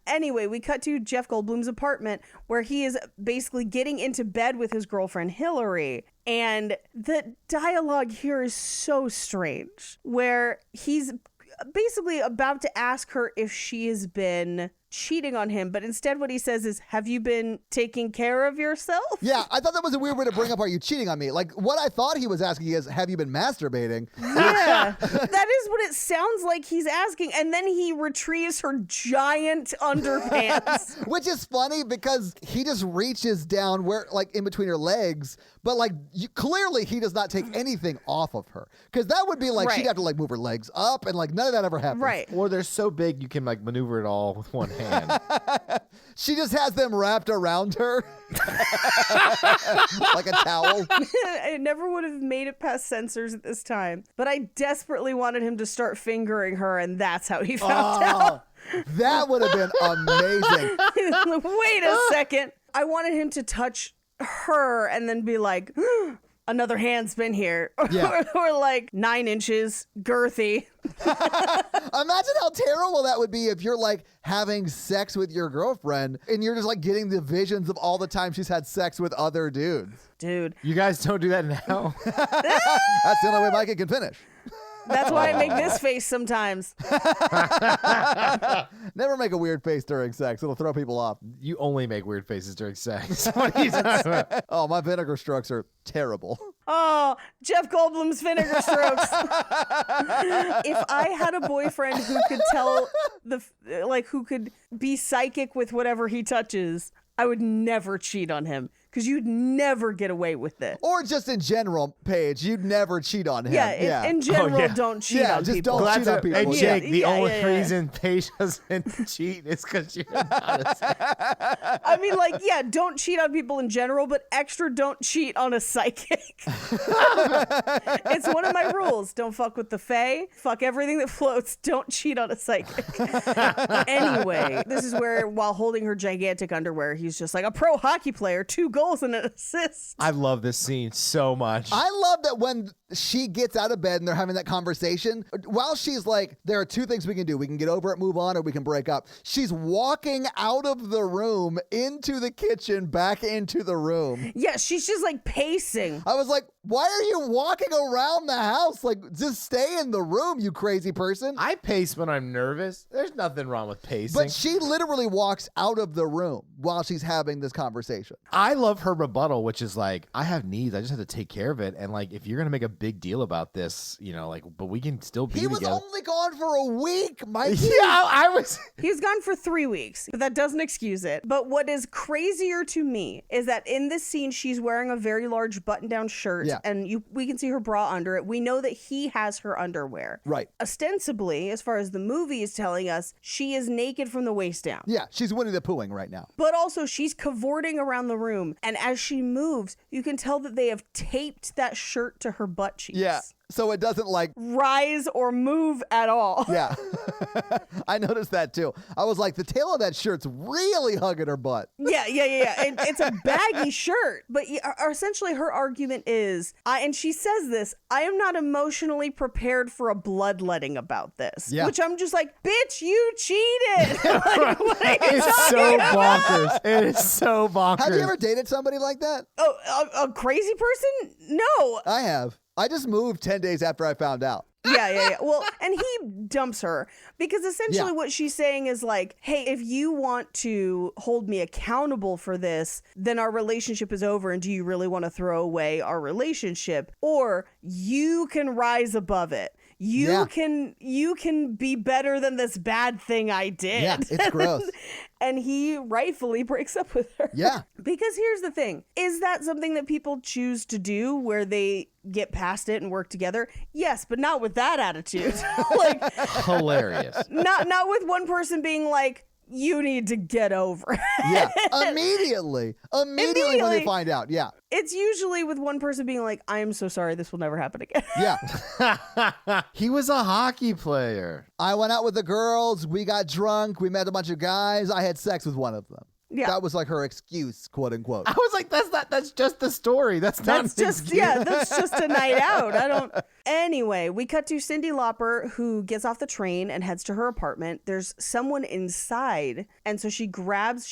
Anyway, we cut to Jeff Goldblum's apartment where he is basically getting into bed with his girlfriend Hillary. And the dialogue here is so strange, where he's basically about to ask her if she has been cheating on him, but instead what he says is, have you been taking care of yourself? Yeah, I thought that was a weird way to bring up, are you cheating on me? Like, what I thought he was asking is, have you been masturbating? Yeah, that is what it sounds like he's asking. And then he retrieves her giant underpants. Which is funny because he just reaches down where, like, in between her legs, but, like, clearly he does not take anything off of her. Because that would be like, Right. she'd have to, like, move her legs up, and, like, none of that ever happens. Right. Or they're so big you can like maneuver it all with one hand. She just has them wrapped around her like a towel. I never would have made it past censors at this time, but I desperately wanted him to start fingering her, and that's how he found out. Oh, that would have been amazing. Wait a second. I wanted him to touch her and then be like, another hand's been here. Yeah. or like 9 inches, girthy. Imagine how terrible that would be if you're like having sex with your girlfriend and you're just like getting the visions of all the time she's had sex with other dudes. Dude, You guys don't do that now? That's the only way Mikey can finish. that's why I make this face sometimes. Never make a weird face during sex. It'll throw people off. You only make weird faces during sex. What are you talking about? Oh, my vinegar strokes are terrible. Oh, Jeff Goldblum's vinegar strokes. If I had a boyfriend who could tell who could be psychic with whatever he touches, I would never cheat on him because you'd never get away with it. Or just in general, Paige, you'd never cheat on him. Yeah, in general, yeah. don't cheat Yeah, on just people. don't cheat on Hey, people. Jake, Yeah, the yeah, only yeah. reason Paige doesn't cheat is because you're not a I mean, like, yeah, don't cheat on people in general, but extra don't cheat on a psychic. It's one of my rules. Don't fuck with the fae. Fuck everything that floats. Don't cheat on a psychic. Anyway, this is where, while holding her gigantic underwear, he's just like a pro hockey player, 2 goals and an assist. I love this scene so much. I love that when she gets out of bed and they're having that conversation, while she's like, there are 2 things we can do. We can get over it, move on, or we can break up. She's walking out of the room into the kitchen, back into the room. Yeah, she's just like pacing. I was like, why are you walking around the house? Like, just stay in the room, you crazy person. I pace when I'm nervous. There's nothing wrong with pacing. But she literally walks out of the room while she's having this conversation. I love her rebuttal, which is like, I have needs. I just have to take care of it. And like, if you're going to make a big deal about this, you know, like, but we can still be He was together. only gone for a week, Mikey. Yeah, I was. He's gone for 3 weeks, but that doesn't excuse it. But what is crazier to me is that in this scene, she's wearing a very large button-down shirt, Yeah. and we can see her bra under it. We know that he has her underwear. Right. Ostensibly, as far as the movie is telling us, she is naked from the waist down. Yeah, she's Winnie the Poohing right now. But also, she's cavorting around the room, and as she moves, you can tell that they have taped that shirt to her butt cheeks. Yeah. so it doesn't like. rise or move at all. Yeah, I noticed that too. I was like, the tail of that shirt's really hugging her butt. Yeah. And it's a baggy shirt. But essentially, her argument is, and she says this, I am not emotionally prepared for a bloodletting about this. Yeah. Which I'm just like, bitch, you cheated. Like, what are you It's so talking about? bonkers. It is so bonkers. Have you ever dated somebody like that? Oh, a crazy person? No. I have. I just moved 10 days after I found out. Yeah. Well, and he dumps her because essentially Yeah. what she's saying is like, hey, if you want to hold me accountable for this, then our relationship is over. And do you really want to throw away our relationship? Or you can rise above it. You can be better than this bad thing I did. Yeah, it's gross. And he rightfully breaks up with her. Yeah. Because here's the thing. Is that something that people choose to do where they get past it and work together? Yes, but not with that attitude. Like, Hilarious. not with one person being like, you need to get over it. Yeah. Immediately when they Immediately. find out. Yeah. It's usually with one person being like, I am so sorry, this will never happen again. Yeah. He was a hockey player. I went out with the girls. We got drunk. We met a bunch of guys. I had sex with one of them. Yeah. That was like her excuse, quote unquote. I was like, that's just the story. That's not That's an just, excuse. that's just a night out. Anyway, we cut to Cyndi Lauper, who gets off the train and heads to her apartment. There's someone inside. And so she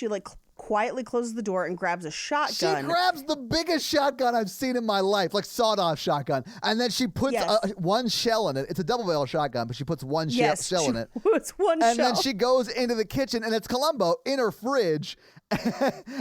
like quietly closes the door and grabs a shotgun. She grabs the biggest shotgun I've seen in my life, like sawed-off shotgun, and then she puts Yes. one shell in it. It's a double-barrel shotgun, but she puts one shell in it. It's one And shell. then she goes into the kitchen, and it's Columbo in her fridge.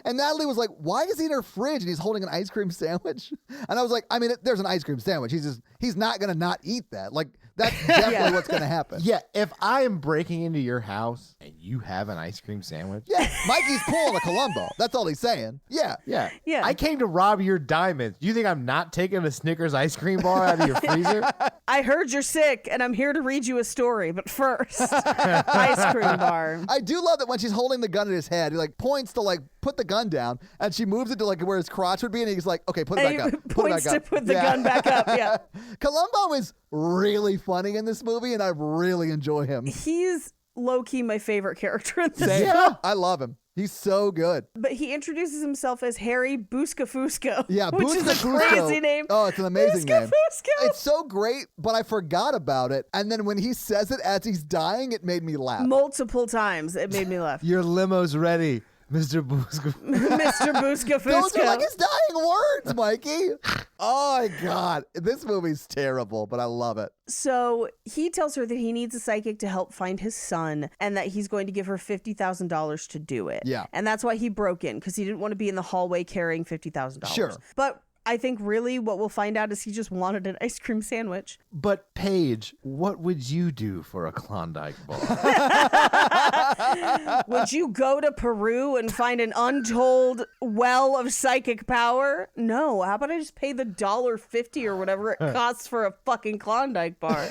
And Natalie was like, why is he in her fridge? And he's holding an ice cream sandwich. And I was like, I mean, there's an ice cream sandwich. He's not going to not eat that. Like, that's definitely what's going to happen. Yeah, if I am breaking into your house and you have an ice cream sandwich. Yeah, Mikey's pulling a Columbo. That's all he's saying. Yeah. Yeah. Yeah. I came to rob your diamonds. Do you think I'm not taking a Snickers ice cream bar out of your freezer? I heard you're sick, and I'm here to read you a story. But first, ice cream bar. I do love that when she's holding the gun at his head, he like points to like put the gun down, and she moves it to like where his crotch would be, and he's like, okay, put it And back he up. Put it points back to up. put the Yeah. gun back up. Yeah. Columbo is really funny in this movie, and I really enjoy him. He's low-key my favorite character in this Same. show. I love him. He's so good. But he introduces himself as Harry Buscafusco. Yeah, which is a Buscafusco. crazy name. Oh, it's an amazing name. Buscafusco. It's so great, but I forgot about it. And then when he says it as he's dying, it made me laugh. Multiple times. It made me laugh. Your limo's ready, Mr. Busco. Mr. Buscafusco. Those are like his dying words, Mikey. Oh my God. This movie's terrible, but I love it. So he tells her that he needs a psychic to help find his son and that he's going to give her $50,000 to do it. Yeah. And that's why he broke in, because he didn't want to be in the hallway carrying $50,000. Sure. But I think really what we'll find out is he just wanted an ice cream sandwich. But Paige, what would you do for a Klondike bar? Would you go to Peru and find an untold well of psychic power? No. How about I just pay the $1.50 or whatever it costs for a fucking Klondike bar?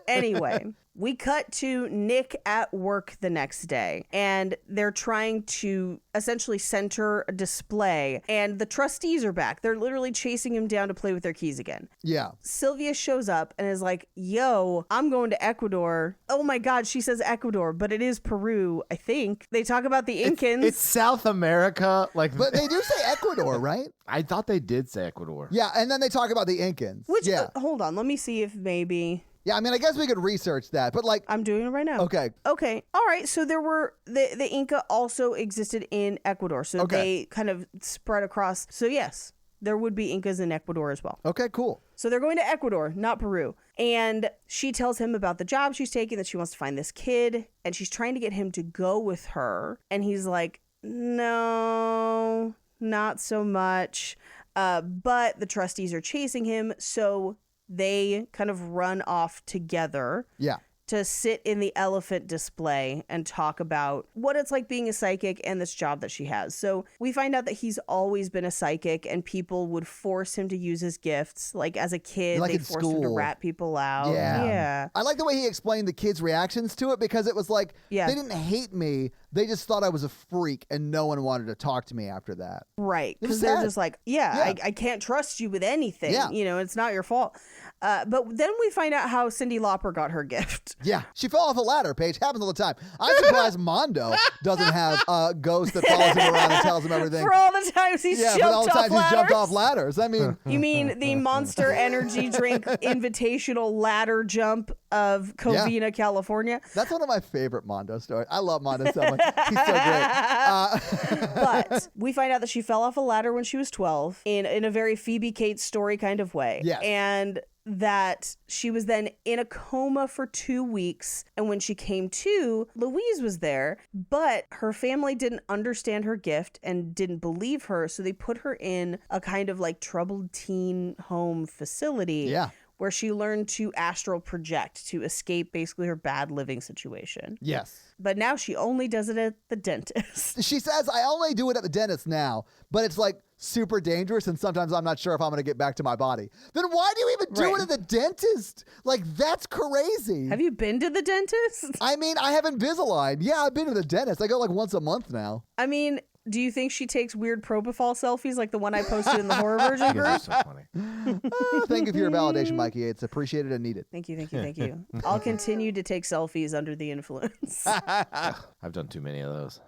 Anyway, we cut to Nick at work the next day, and they're trying to essentially center a display, and the trustees are back. They're literally chasing him down to play with their keys again. Yeah. Sylvia shows up and is like, yo, I'm going to Ecuador. Oh my God, she says Ecuador, but it is Peru, I think. They talk about the Incans. It's South America. Like, But they do say Ecuador, right? I thought they did say Ecuador. Yeah, and then they talk about the Incans. Which, yeah. hold on, let me see if maybe... Yeah, I mean, I guess we could research that, but like, I'm doing it right now. okay. Okay. All right. So there were the Inca also existed in Ecuador. So Okay. they kind of spread across. So yes, there would be Incas in Ecuador as well. Okay, cool. So they're going to Ecuador, not Peru. And she tells him about the job she's taking, that she wants to find this kid, and she's trying to get him to go with her. And he's like, no, not so much. But the trustees are chasing him, so they kind of run off together Yeah. to sit in the elephant display and talk about what it's like being a psychic and this job that she has. So we find out that he's always been a psychic, and people would force him to use his gifts. Like as a kid, Like they in forced him to school. rat people out. Yeah. I like the way he explained the kids' reactions to it, because it was like, Yeah. they didn't hate me. They just thought I was a freak, and no one wanted to talk to me after that. Right. It was Because they're sad. just like, I can't trust you with anything. Yeah. You know, it's not your fault. But then we find out how Cyndi Lauper got her gift. Yeah, she fell off a ladder, Paige. Happens all the time. I'm surprised Mondo doesn't have a ghost that follows him around and tells him everything. For all the times he's Yeah, jumped but all the off times ladders. he's jumped off ladders. I mean, You mean the Monster Energy Drink Invitational Ladder Jump of Covina, California? that's one of my favorite Mondo stories. I love Mondo so much. He's so great. But we find out that she fell off a ladder when she was 12 in a very Phoebe Cates story kind of way. Yes. And that she was then in a coma for 2 weeks. And when she came to, Louise was there, but her family didn't understand her gift and didn't believe her. So they put her in a kind of like troubled teen home facility. Yeah. Where she learned to astral project to escape basically her bad living situation. Yes. But now she only does it at the dentist. She says, I only do it at the dentist now, but it's like super dangerous, and sometimes I'm not sure if I'm going to get back to my body. Then why do you even do Right. it at the dentist? Like, that's crazy. Have you been to the dentist? I mean, I have Invisalign. Yeah, I've been to the dentist. I go like once a month now. I mean, do you think she takes weird propofol selfies like the one I posted in the Horror Virgin You guys group? are so funny. Thank you for your validation, Mikey. It's appreciated and needed. Thank you, thank you, thank you. I'll continue to take selfies under the influence. I've done too many of those.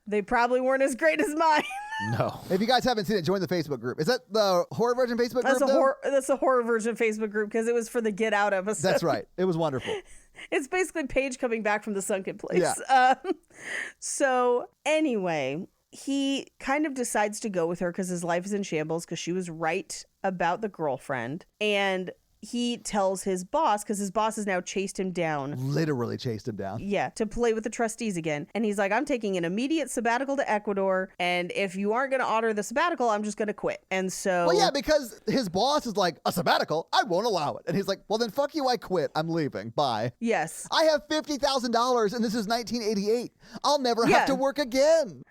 They probably weren't as great as mine. No. If you guys haven't seen it, join the Facebook group. Is that the Horror Virgin Facebook That's group? a though? that's a Horror Virgin Facebook group because it was for the Get Out episode. That's right. It was wonderful. It's basically Paige coming back from the sunken place. Yeah. So anyway, he kind of decides to go with her because his life is in shambles because she was right about the girlfriend. And he tells his boss, because his boss has now chased him down. Literally chased him down. Yeah, to play with the trustees again. And he's like, I'm taking an immediate sabbatical to Ecuador. And if you aren't going to honor the sabbatical, I'm just going to quit. And so. Well, yeah, because his boss is like, a sabbatical? I won't allow it. And he's like, well, then fuck you, I quit. I'm leaving. Bye. Yes. I have $50,000 and this is 1988. I'll never Yeah. have to work again.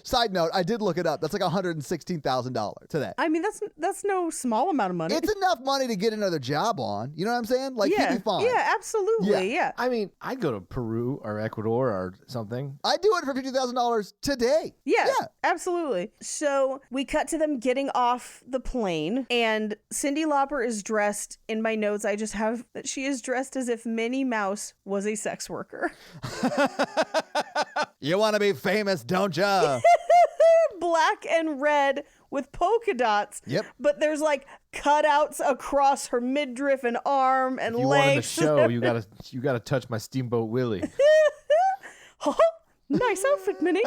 Side note, I did look it up. That's like $116,000 today. I mean, that's no small amount of money. It's enough money to get another job on. You know what I'm saying? Like, yeah. he'd be fine. Yeah, absolutely. Yeah. I mean, I'd go to Peru or Ecuador or something. I'd do it for $50,000 today. Yeah, absolutely. So we cut to them getting off the plane, and Cyndi Lauper is dressed, in my notes, I just have that she is dressed as if Minnie Mouse was a sex worker. You want to be famous, don't ya? Black and red with polka dots. Yep. But there's like cutouts across her midriff and arm and If you want in the legs. show, you gotta touch my Steamboat Willie. Nice outfit, Minnie.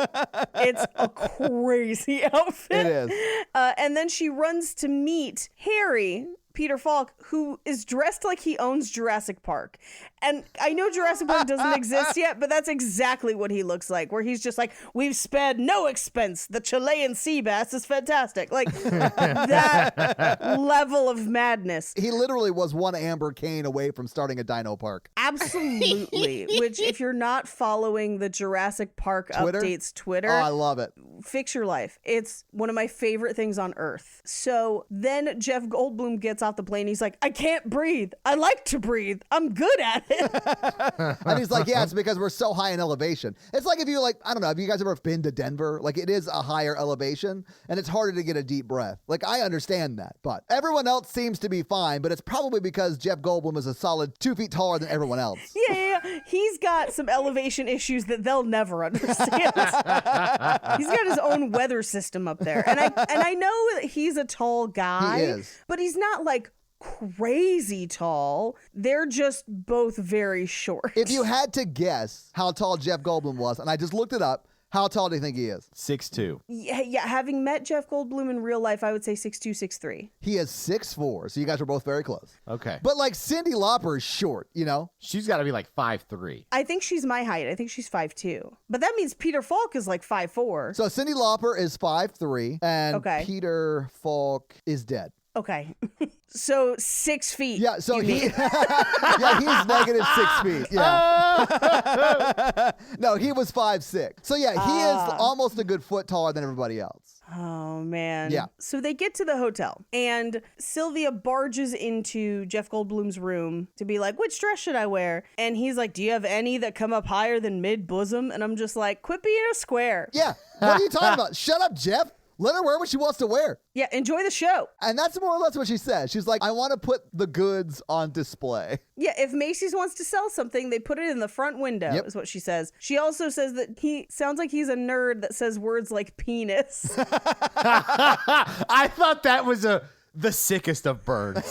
It's a crazy outfit. It is. And then she runs to meet Harry, Peter Falk, who is dressed like he owns Jurassic Park. And I know Jurassic Park doesn't exist yet, but that's exactly what he looks like, where he's just like, we've spared no expense. The Chilean sea bass is fantastic. Like that level of madness. He literally was one Amber Cane away from starting a dino park. Absolutely. Which, if you're not following the Jurassic Park Twitter? updates Twitter, Oh, I love it. fix your life. It's one of my favorite things on earth. So then Jeff Goldblum gets off the plane. He's like, I can't breathe. I like to breathe. I'm good at it. And he's like, yeah, it's because we're so high in elevation. It's like if you like, I don't know, have you guys ever been to Denver? Like it is a higher elevation and it's harder to get a deep breath. Like I understand that, but everyone else seems to be fine, but it's probably because Jeff Goldblum is a solid 2 feet taller than everyone else. Yeah. He's got some elevation issues that they'll never understand. He's got his own weather system up there. And I know that he's a tall guy. He is. But he's not like crazy tall. They're just both very short. If you had to guess how tall Jeff Goldblum was, and I just looked it up, how tall do you think he is? 6'2". Yeah, having met Jeff Goldblum in real life, I would say 6'2", 6'3". He is 6'4", so you guys are both very close. Okay. But like Cyndi Lauper is short, you know? She's got to be like 5'3". I think she's my height. I think she's 5'2". But that means Peter Falk is like 5'4". So Cyndi Lauper is 5'3", and Okay. Peter Falk is dead. Okay. So 6 feet. Yeah, so you he mean. yeah, he's negative 6 feet. Yeah. No, he was 5'6". So yeah, he is almost a good foot taller than everybody else. Oh, man. Yeah. So they get to the hotel, and Sylvia barges into Jeff Goldblum's room to be like, which dress should I wear? And he's like, do you have any that come up higher than mid-bosom? And I'm just like, quit being a square. Yeah. What are you talking about? Shut up, Jeff. Let her wear what she wants to wear. Yeah, enjoy the show. And that's more or less what she says. She's like, I want to put the goods on display. Yeah, if Macy's wants to sell something, they put it in the front window, Yep. is what she says. She also says that he sounds like he's a nerd that says words like penis. I thought that was the sickest of burns.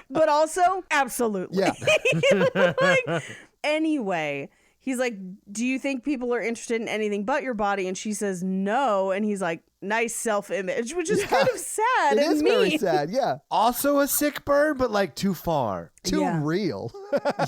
But also, absolutely. Yeah. Like, anyway, he's like, do you think people are interested in anything but your body? And she says no. And he's like, nice self-image, which is kind of sad It and is mean. very sad. Yeah. Also a sick burn, but like too far. Too Yeah. real.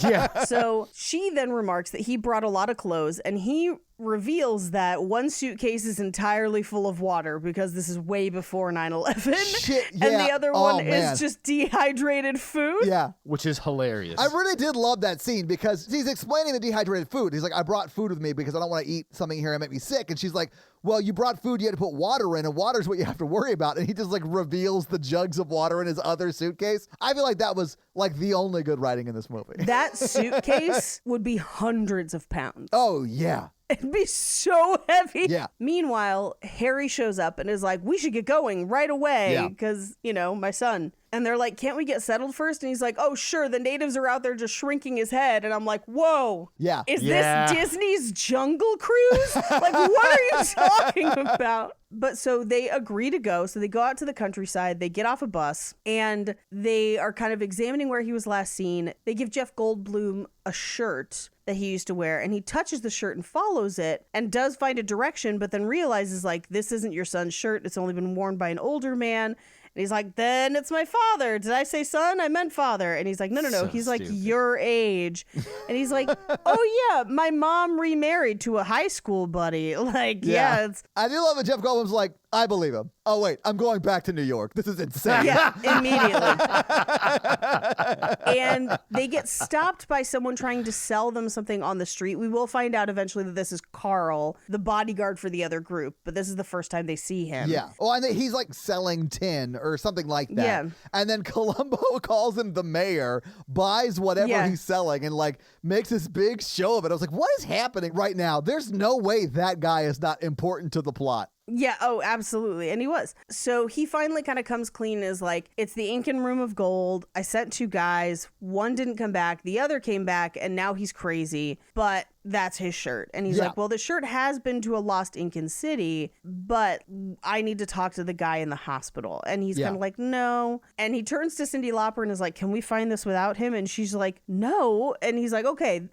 Yeah. So she then remarks that he brought a lot of clothes, and he reveals that one suitcase is entirely full of water because this is way before 9/11. Shit, And yeah. the other Oh, one man. is just dehydrated food. Yeah. Which is hilarious. I really did love that scene because he's explaining the dehydrated food. He's like, I brought food with me because I don't want to eat something here and make me sick. And she's like, well, you brought food, you had to put water in, and water's what you have to worry about. And he just like reveals the jugs of water in his other suitcase. I feel like that was like the only good writing in this movie. That suitcase would be hundreds of pounds. Oh, yeah. It'd be so heavy. Yeah. Meanwhile, Harry shows up and is like, we should get going right away Yeah. because, you know, my son. And they're like, can't we get settled first? And he's like, oh, sure. The natives are out there just shrinking his head. And I'm like, whoa. Yeah. Is Yeah. this Disney's Jungle Cruise? Like, what are you talking about? But so they agree to go. So they go out to the countryside. They get off a bus and they are kind of examining where he was last seen. They give Jeff Goldblum a shirt that he used to wear, and he touches the shirt and follows it and does find a direction, but then realizes like, this isn't your son's shirt. It's only been worn by an older man. And he's like, then it's my father. Did I say son? I meant father. And he's like, no. So He's like, stupid. your age. And he's like, oh yeah, my mom remarried to a high school buddy. Like, yeah, it's I do love that Jeff Goldblum's like, I believe him. Oh, wait, I'm going back to New York. This is insane. yeah, immediately. And they get stopped by someone trying to sell them something on the street. We will find out eventually that this is Carl, the bodyguard for the other group, but this is the first time they see him. Yeah. Oh, and he's like selling tin or something like that. Yeah. And then Columbo calls him the mayor, buys whatever Yeah. he's selling, and like makes this big show of it. I was like, what is happening right now? There's no way that guy is not important to the plot. Yeah, oh, absolutely. And he was. So he finally kind of comes clean and is like, it's the Incan Room of Gold. I sent 2 guys. One didn't come back. The other came back, and now he's crazy. But that's his shirt. And he's Yeah. like, well, the shirt has been to a lost Incan city, but I need to talk to the guy in the hospital. And he's Yeah. kind of like, no. And he turns to Cyndi Lauper and is like, can we find this without him? And she's like, no. And he's like, okay,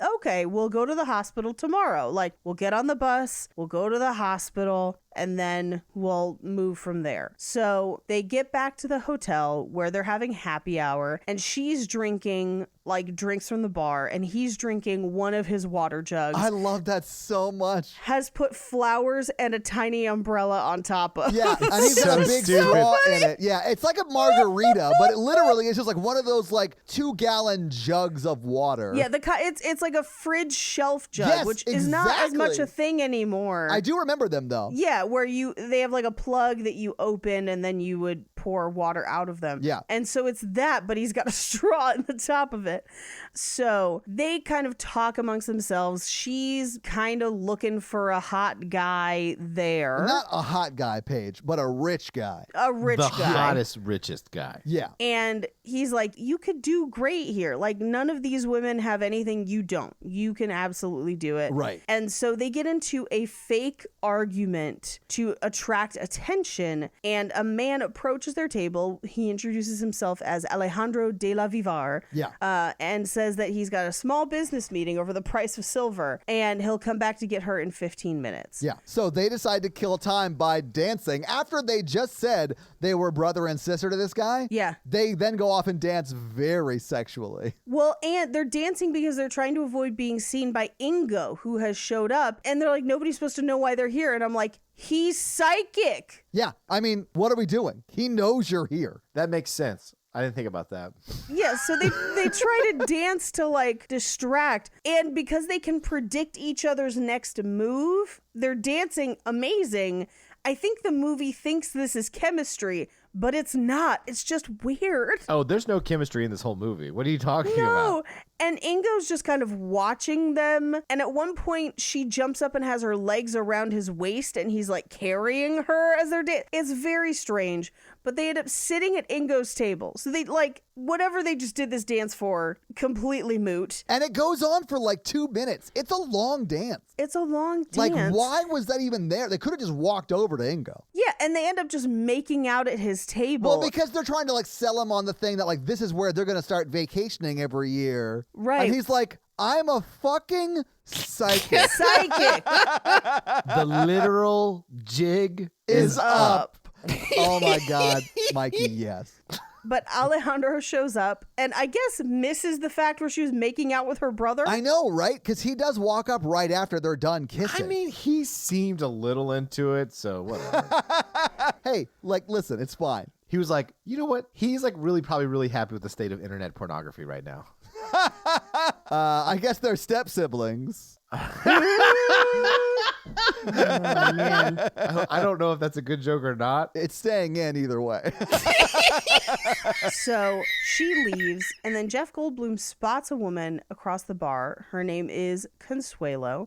we'll go to the hospital tomorrow. Like, we'll get on the bus, we'll go to the hospital, and then we'll move from there. So they get back to the hotel where they're having happy hour, and she's drinking like drinks from the bar, and he's drinking one of his water jugs. I love that so much. Has put flowers and a tiny umbrella on top of. Yeah, and he's got a So big stupid. straw in it. Yeah, it's like a margarita, but it literally is just like one of those like 2-gallon jugs of water. Yeah, it's like a fridge shelf jug, Yes, which is not as much exactly. a thing anymore. I do remember them though. Yeah, where they have like a plug that you open and then you would pour water out of them. Yeah. And so it's that, but he's got a straw in the top of it. So they kind of talk amongst themselves. She's kind of looking for a hot guy there. Not a hot guy, Paige, but a rich guy. A rich the guy. hottest, richest guy. Yeah. And he's like, you could do great here. Like, none of these women have anything you don't. You can absolutely do it. Right. And so they get into a fake argument to attract attention. And a man approaches their table. He introduces himself as Alejandro de la Vivar. Yeah. And says that he's got a small business meeting over the price of silver. And he'll come back to get her in 15 minutes. Yeah. So they decide to kill time by dancing after they just said they were brother and sister to this guy. Yeah. They then go off and dance very sexually. Well, and they're dancing because they're trying to avoid being seen by Ingo, who has showed up. And they're like, nobody's supposed to know why they're here. And I'm like, He's psychic. Yeah, I mean, what are we doing? He knows you're here. That makes sense. I didn't think about that. Yeah, so they try to dance to like distract, and because they can predict each other's next move, they're dancing amazing. I think the movie thinks this is chemistry, but it's not. It's just weird. Oh, there's no chemistry in this whole movie. What are you talking No, about? and Ingo's just kind of watching them, and at one point she jumps up and has her legs around his waist, and he's like carrying her as they're It's very strange, but they end up sitting at Ingo's table. So they like whatever they just did this dance for, completely moot. And it goes on for like 2 minutes. It's a long dance. It's a long dance. Like, why was that even there? They could have just walked over to Ingo. Yeah, and they end up just making out at his table. Well, because they're trying to like sell him on the thing that like this is where they're going to start vacationing every year. Right. And he's like, I'm a fucking psychic. Psychic The literal jig is up. Oh my God, Mikey, yes. But Alejandro shows up and I guess misses the fact where she was making out with her brother. I know, right? Because he does walk up right after they're done kissing. I mean, he seemed a little into it, so whatever. Hey, like, listen, it's fine. He was like, you know what? He's like probably really happy with the state of internet pornography right now. I guess they're step siblings. Oh, man. I don't know if that's a good joke or not. It's staying in either way. So she leaves, and then Jeff Goldblum spots a woman across the bar. Her name is Consuelo,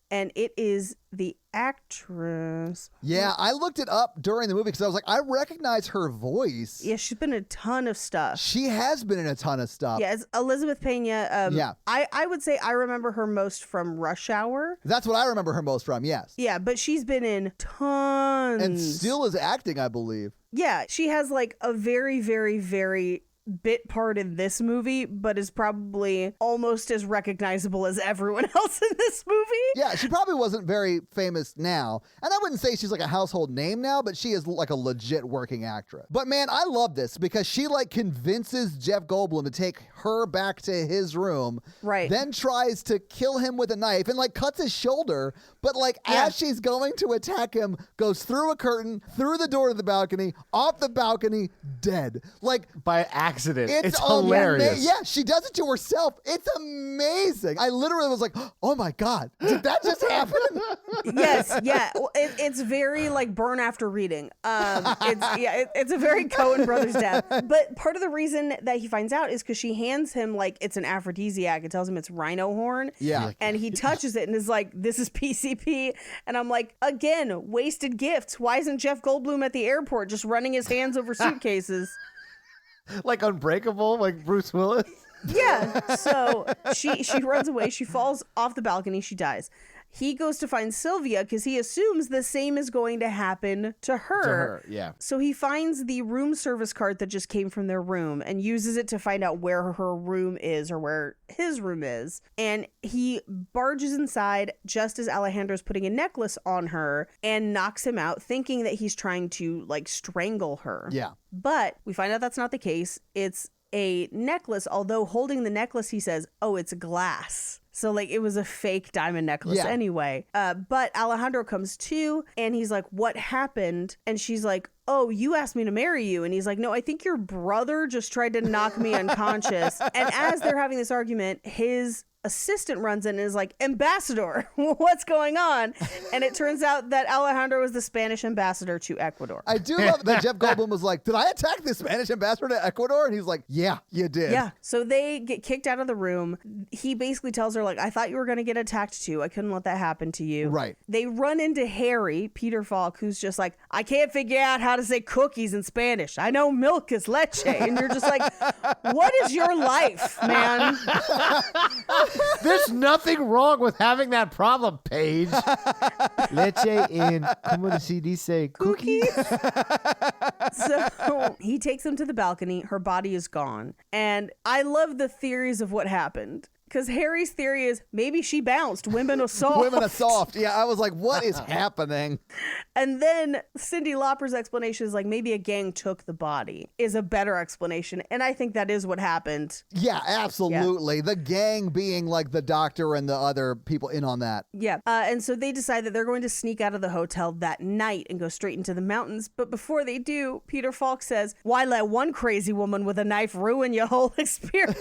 and it is the actress. Yeah, I looked it up during the movie because I was like, I recognize her voice. Yeah, she's been in a ton of stuff. She has been in a ton of stuff. Yeah, it's Elizabeth Pena. Yeah. I would say I remember her most from Rush Hour. That's what I remember her most from, yes. Yeah, but she's been in tons. And still is acting, I believe. Yeah, she has like a very, very, very bit part in this movie, but is probably almost as recognizable as everyone else in this movie. Yeah, she probably wasn't very famous now. And I wouldn't say she's like a household name now, but she is like a legit working actress. But man, I love this because she like convinces Jeff Goldblum to take her back to his room. Right. Then tries to kill him with a knife and like cuts his shoulder. But like as she's going to attack him, goes through a curtain, through the door to the balcony, off the balcony, dead. Like By accident. It's ama- hilarious. Yeah, she does it to herself. It's amazing. I literally was like, oh my God, did that just happen? Yes, yeah. Well, it's very like burn after reading. It's a very Coen Brothers death. But part of the reason that he finds out is because she hands him like it's an aphrodisiac. It tells him it's rhino horn. Yeah. And he touches it and is like, this is PCP. And I'm like, again, wasted gifts. Why isn't Jeff Goldblum at the airport just running his hands over suitcases? Like Unbreakable, like Bruce Willis. Yeah. So she runs away. She falls off the balcony. She dies. He goes to find Sylvia because he assumes the same is going to happen to her. Yeah. So he finds the room service card that just came from their room and uses it to find out where her room is or where his room is. And he barges inside just as Alejandro's putting a necklace on her and knocks him out, thinking that he's trying to like strangle her. Yeah. But we find out that's not the case. It's a necklace, although holding the necklace, he says, oh, it's glass. So like it was a fake diamond necklace anyway. But Alejandro comes to and he's like, what happened? And she's like, oh, you asked me to marry you. And he's like, no, I think your brother just tried to knock me unconscious. And as they're having this argument, his assistant runs in and is like, ambassador, what's going on? And it turns out that Alejandro is the Spanish ambassador to Ecuador. I do love that Jeff Goldblum was like, did I attack the Spanish ambassador to Ecuador? And he's like, yeah, you did. Yeah. So they get kicked out of the room. He basically tells her, like, I thought you were going to get attacked too. I couldn't let that happen to you. Right. They run into Harry, Peter Falk, who's just like, I can't figure out how to say cookies in Spanish. I know milk is leche. And you're just like, what is your life, man? There's nothing wrong with having that problem, Paige. Leche in, como se dice, cookies. So he takes them to the balcony. Her body is gone. And I love the theories of what happened. Because Harry's theory is maybe she bounced. Women are soft. Women are soft. Yeah, I was like, what is happening? And then Cyndi Lauper's explanation is like maybe a gang took the body is a better explanation. And I think that is what happened. Yeah, absolutely. The gang being like the doctor and the other people in on that. Yeah. And so they decide that they're going to sneak out of the hotel that night and go straight into the mountains. But before they do, Peter Falk says, why let one crazy woman with a knife ruin your whole experience?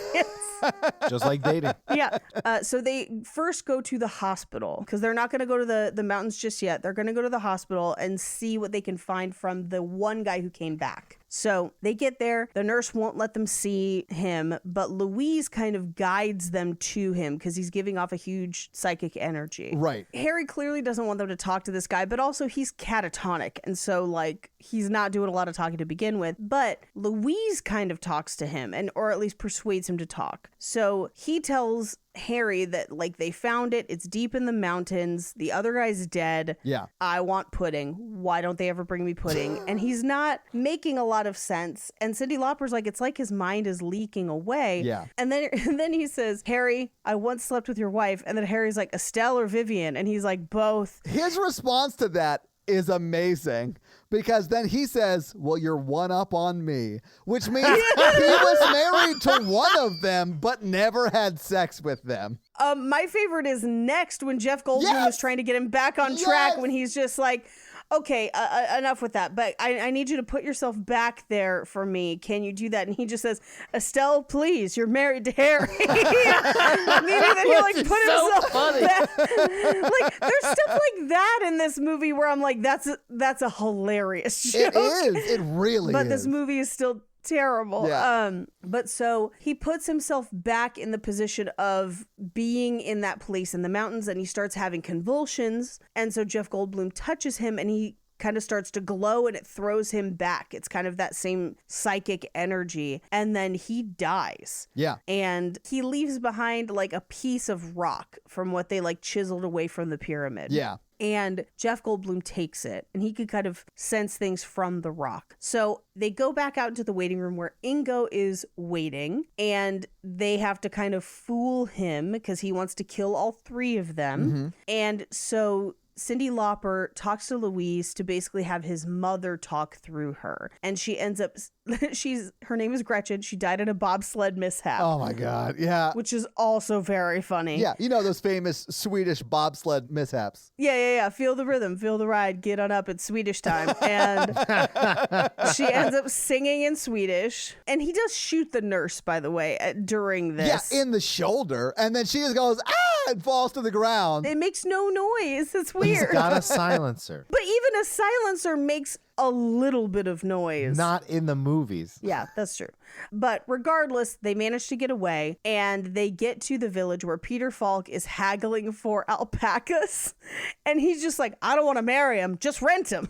Just like dating. Yeah. So they first go to the hospital because they're not going to go to the mountains just yet. They're going to go to the hospital and see what they can find from the one guy who came back. So they get there. The nurse won't let them see him, but Louise kind of guides them to him because he's giving off a huge psychic energy. Right. Harry clearly doesn't want them to talk to this guy, but also he's catatonic. And so, like, he's not doing a lot of talking to begin with. But Louise kind of talks to him, or at least persuades him to talk. So he tells Harry that, like, they found it. It's deep in the mountains. The other guy's dead. Yeah. I want pudding. Why don't they ever bring me pudding? And he's not making a lot of sense. And Cyndi Lauper's like, it's like his mind is leaking away. Yeah. And then he says, Harry, I once slept with your wife. And then Harry's like, Estelle or Vivian? And he's like, both. His response to that is amazing because then he says, well, you're one up on me, which means he was married to one of them but never had sex with them. My favorite is next when Jeff Goldblum Yes! is trying to get him back on track Yes! when he's just like, okay, enough with that. But I need you to put yourself back there for me. Can you do that? And he just says, Estelle, please, you're married to Harry. Meaning that he like put himself back. Like there's stuff like that in this movie where I'm like, that's a hilarious joke. It is. It really But is. this movie is still terrible. Yeah. But so he puts himself back in the position of being in that place in the mountains and he starts having convulsions. And so Jeff Goldblum touches him and he kind of starts to glow and it throws him back. It's kind of that same psychic energy. And then he dies. Yeah. And he leaves behind like a piece of rock from what they like chiseled away from the pyramid. Yeah. And Jeff Goldblum takes it and he could kind of sense things from the rock. So they go back out into the waiting room where Ingo is waiting and they have to kind of fool him because he wants to kill all three of them. And so Cyndi Lauper talks to Louise to basically have his mother talk through her. And she ends up, her name is Gretchen. She died in a bobsled mishap. Oh my God. Yeah. Which is also very funny. Yeah. You know those famous Swedish bobsled mishaps. Yeah. Feel the rhythm, feel the ride, get on up. It's Swedish time. And she ends up singing in Swedish. And he does shoot the nurse, by the way, during this. Yeah, in the shoulder. And then she just goes, ah, and falls to the ground. It makes no noise. It's He's weird. got a silencer. But even a silencer makes a little bit of noise. Not in the movies. Yeah, that's true. But regardless, they manage to get away and they get to the village where Peter Falk is haggling for alpacas. And he's just like, I don't want to marry him. Just rent him.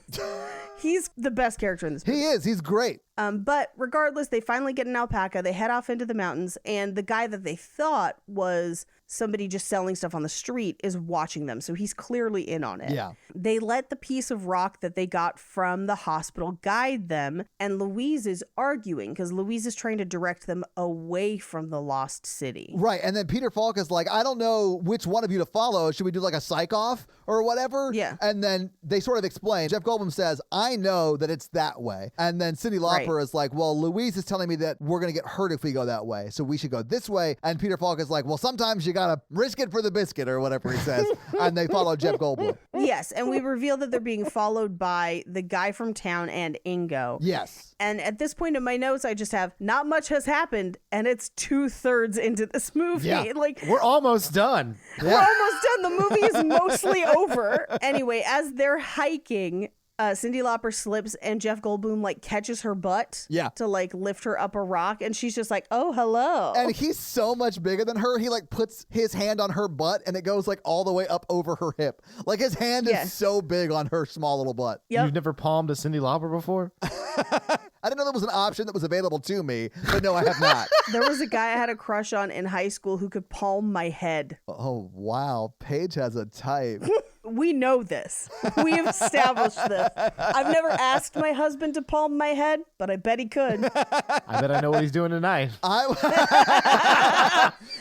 He's the best character in this movie. He is. He's great. But regardless, they finally get an alpaca. They head off into the mountains. And the guy that they thought was somebody just selling stuff on the street is watching them. So he's clearly in on it. Yeah. They let the piece of rock that they got from the hospital guide them. And Louise is arguing because Louise is trying to direct them away from the lost city. Right. And then Peter Falk is like, I don't know which one of you to follow. Should we do like a psych off or whatever? Yeah. And then they sort of explain. Jeff Goldblum says, I know that it's that way. And then Cyndi Lauper is like, well, Louise is telling me that we're going to get hurt if we go that way. So we should go this way. And Peter Falk is like, well, sometimes you got to risk it for the biscuit or whatever he says. And they follow Jeff Goldblum. Yes. And we reveal that they're being followed by the guy from town and Ingo. Yes. And at this point in my notes, I just have not much has happened, and it's 2/3 into this movie. Yeah. Like We're almost done. we're almost done. The movie is mostly over. Anyway, as they're hiking, Cyndi Lauper slips and Jeff Goldblum like catches her butt to like lift her up a rock, and she's just like, oh, hello. And he's so much bigger than her. He like puts his hand on her butt and it goes like all the way up over her hip. Like his hand is so big on her small little butt. Yep. You've never palmed a Cyndi Lauper before? I didn't know there was an option that was available to me, but no, I have not. There was a guy I had a crush on in high school who could palm my head. Oh, wow. Paige has a type. We know this. We have established this. I've never asked my husband to palm my head, but I bet he could. I bet I know what he's doing tonight.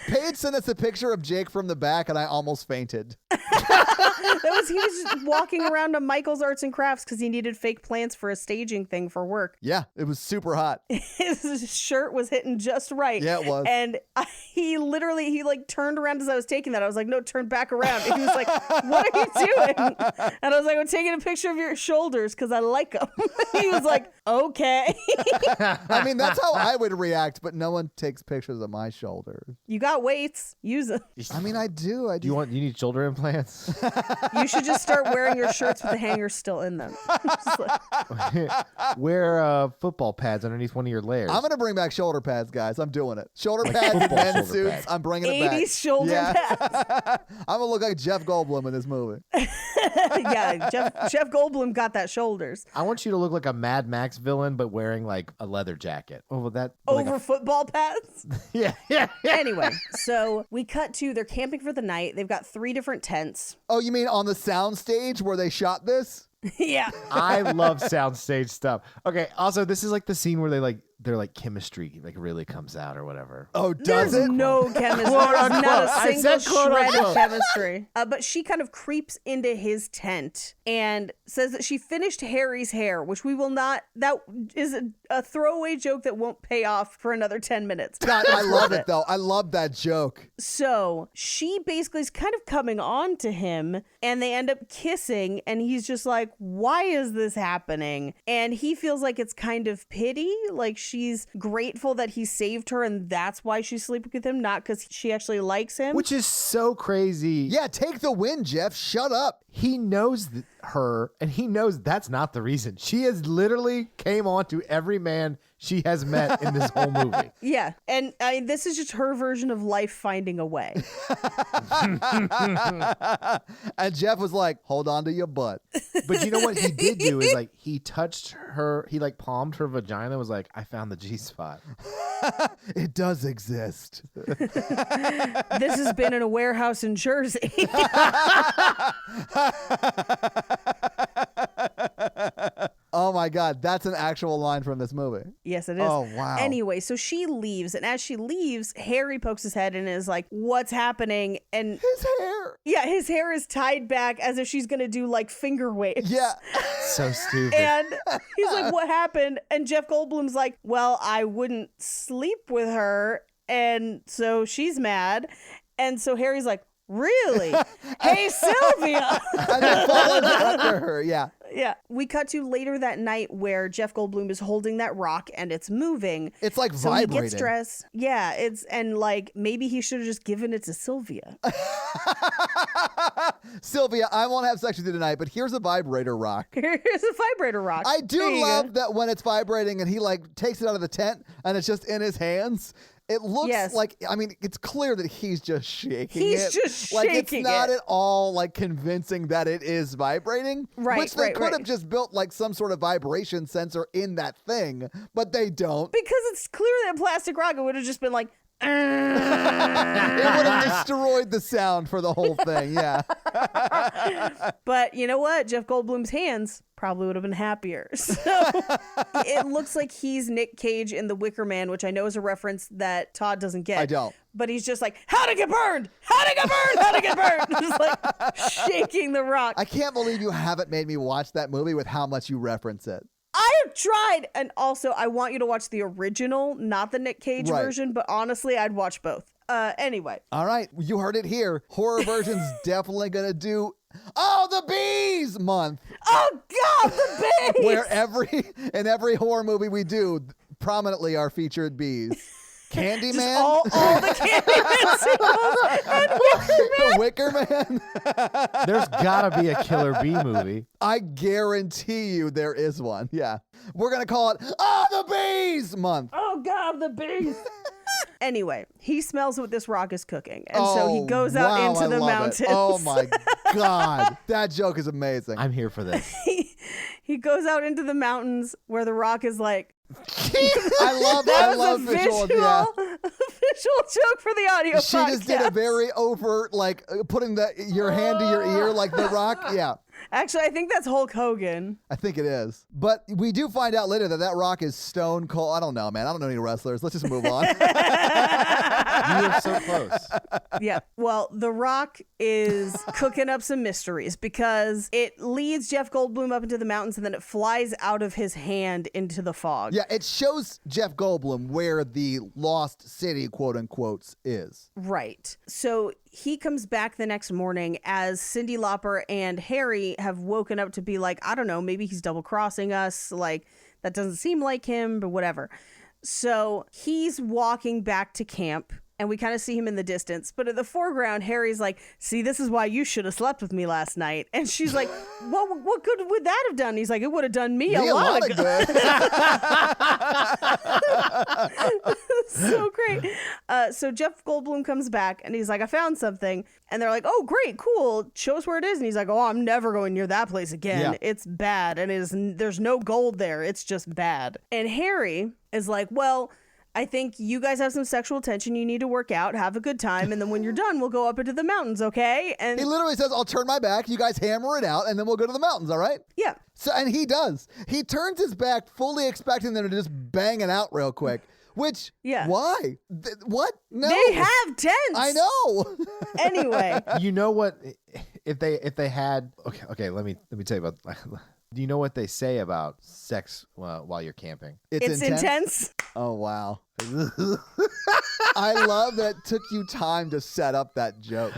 Paige sent us a picture of Jake from the back, and I almost fainted. He was just walking around to Michael's Arts and Crafts because he needed fake plants for a staging thing for work. Yeah, it was super hot. His shirt was hitting just right. Yeah, it was. And he like turned around as I was taking that. I was like, no, turn back around. And he was like, what are you doing? And I was like, I'm taking a picture of your shoulders because I like them. He was like, okay. I mean, that's how I would react, but no one takes pictures of my shoulders. You got weights. Use them. I mean, I do. You need shoulder implants? You should just start wearing your shirts with the hangers still in them. Just like, Wear football pads underneath one of your layers. I'm going to bring back shoulder pads, guys. I'm doing it. Shoulder pads, football men's shoulder suits. pads. I'm bringing it back. 80s shoulder pads. I'm going to look like Jeff Goldblum in this movie. Yeah, Jeff Goldblum got that shoulders. I want you to look like a Mad Max villain, but wearing like a leather jacket. Oh, that like Over football pads? yeah. Anyway, so we cut to they're camping for the night. They've got 3 different tents. Oh, you mean on the sound stage where they shot this? Yeah. I love soundstage stuff. Okay. Also, this is like the scene where their chemistry really comes out or whatever. Oh, does There's it? no chemistry. Quote, There's not unquote. a I single said quote, shred of unquote. chemistry. But she kind of creeps into his tent and says that she finished Harry's hair, which we will not. That is a throwaway joke that won't pay off for another 10 minutes. God, I love it, though. I love that joke. So she basically is kind of coming on to him and they end up kissing and he's just like, why is this happening? And he feels like it's kind of pity, like she's grateful that he saved her and that's why she's sleeping with him, not because she actually likes him. Which is so crazy. Yeah, take the win, Jeff. Shut up. He knows her, and he knows that's not the reason. She has literally came on to every man she has met in this whole movie. Yeah, and this is just her version of life finding a way. And Jeff was like, hold on to your butt. But you know what he did do is he touched her, he palmed her vagina, was like, I found the G-spot. It does exist. This has been in a warehouse in Jersey. Oh my God, that's an actual line from this movie. Yes, it is. Oh, wow. Anyway, so she leaves, and as she leaves, Harry pokes his head in and is like, what's happening? And His hair. yeah, his hair is tied back as if she's gonna do finger waves. Yeah. So stupid. And he's like, what happened? And Jeff Goldblum's like, well, I wouldn't sleep with her. And so she's mad. And so Harry's like, really? Hey, Sylvia. And then followed after her. Yeah. Yeah. We cut to later that night where Jeff Goldblum is holding that rock and it's moving. It's like So he vibrating. gets dressed. Yeah, and maybe he should have just given it to Sylvia. Sylvia, I won't have sex with you tonight, but here's a vibrator rock. Here's a vibrator rock. I There do you love go. that when it's vibrating and he takes it out of the tent and it's just in his hands. It looks Yes. like, it's clear that he's just shaking He's it. just It's shaking not it. at all convincing that it is vibrating. Right, Which they right, could have right. just built some sort of vibration sensor in that thing, but they don't. Because it's clearly a plastic rock. It would have just been like, It would have destroyed the sound for the whole thing. Yeah. But you know what? Jeff Goldblum's hands probably would have been happier. So it looks like he's Nick Cage in The Wicker Man, which I know is a reference that Todd doesn't get. I don't. But he's just like, how'd it get burned? How'd it get burned? How'd it get burned? Just shaking the rock. I can't believe you haven't made me watch that movie with how much you reference it. I have tried. And also, I want you to watch the original, not the Nick Cage Right. version. But honestly, I'd watch both. Anyway. All right, you heard it here. Horror version's definitely gonna do the bees month, Oh, God, the bees! where in every horror movie we do, prominently are featured bees. Candyman, all the Candyman sequels. Wicker Man. There's gotta be a Killer Bee movie. I guarantee you there is one. Yeah, we're gonna call it the bees month. Oh, God, the bees. Anyway, he smells what this rock is cooking. And so he goes out wow, into I the love it. mountains. Oh my God, that joke is amazing. I'm here for this. He goes out into the mountains where the rock is like, I love that was a visual. Yeah. joke for the audio She podcast. just did a very overt, like putting your hand to your ear like The Rock. Yeah. Actually, I think that's Hulk Hogan. I think it is. But we do find out later that Rock is stone cold. I don't know, man. I don't know any wrestlers. Let's just move on. You are so close. Yeah. Well, The Rock is cooking up some mysteries because it leads Jeff Goldblum up into the mountains and then it flies out of his hand into the fog. Yeah, it shows Jeff Goldblum where the lost city, quote unquote, is. Right. So he comes back the next morning as Cyndi Lauper and Harry have woken up to be like, I don't know, maybe he's double crossing us. Like, that doesn't seem like him, but whatever. So he's walking back to camp and we kind of see him in the distance. But in the foreground, Harry's like, see, this is why you should have slept with me last night. And she's like, what good would that have done? He's like, it would have done me a lot of good. So great. So Jeff Goldblum comes back and he's like, I found something. And they're like, oh, great, cool. Show us where it is. And he's like, oh, I'm never going near that place again. Yeah. It's bad. And there's no gold there. It's just bad. And Harry is like, well, I think you guys have some sexual tension. You need to work out, have a good time. And then when you're done, we'll go up into the mountains, okay? And He literally says, I'll turn my back. You guys hammer it out, and then we'll go to the mountains, all right? yeah. So, and he does. He turns his back, fully expecting them to just bang it out real quick. Which, Yeah. why? What? No. They have tents. I know. Anyway. You know what? If they had okay, let me tell you about. Do you know what they say about sex while you're camping? It's intense. Oh, wow. I love that it took you time to set up that joke.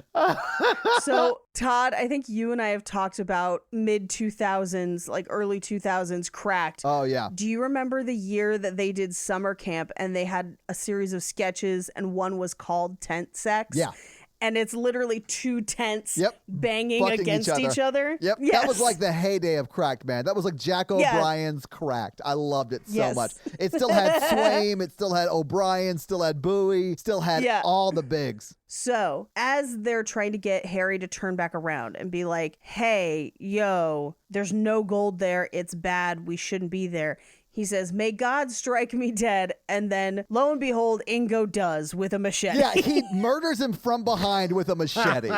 So, Todd, I think you and I have talked about mid 2000s, like early 2000s Cracked. Oh, yeah. Do you remember the year that they did summer camp and they had a series of sketches and one was called Tent Sex? Yeah. And it's literally two tents Yep. banging Fucking against each each other. Yep. Yes. That was like the heyday of Cracked, man. That was like Jack Yeah. O'Brien's Cracked. I loved it so Yes. much. It still had Swaim, it still had O'Brien, still had Bowie, still had Yeah. all the bigs. So, as they're trying to get Harry to turn back around and be like, hey, yo, there's no gold there. It's bad. We shouldn't be there. He says, may God strike me dead. And then, lo and behold, Ingo does with a machete. Yeah, he murders him from behind with a machete.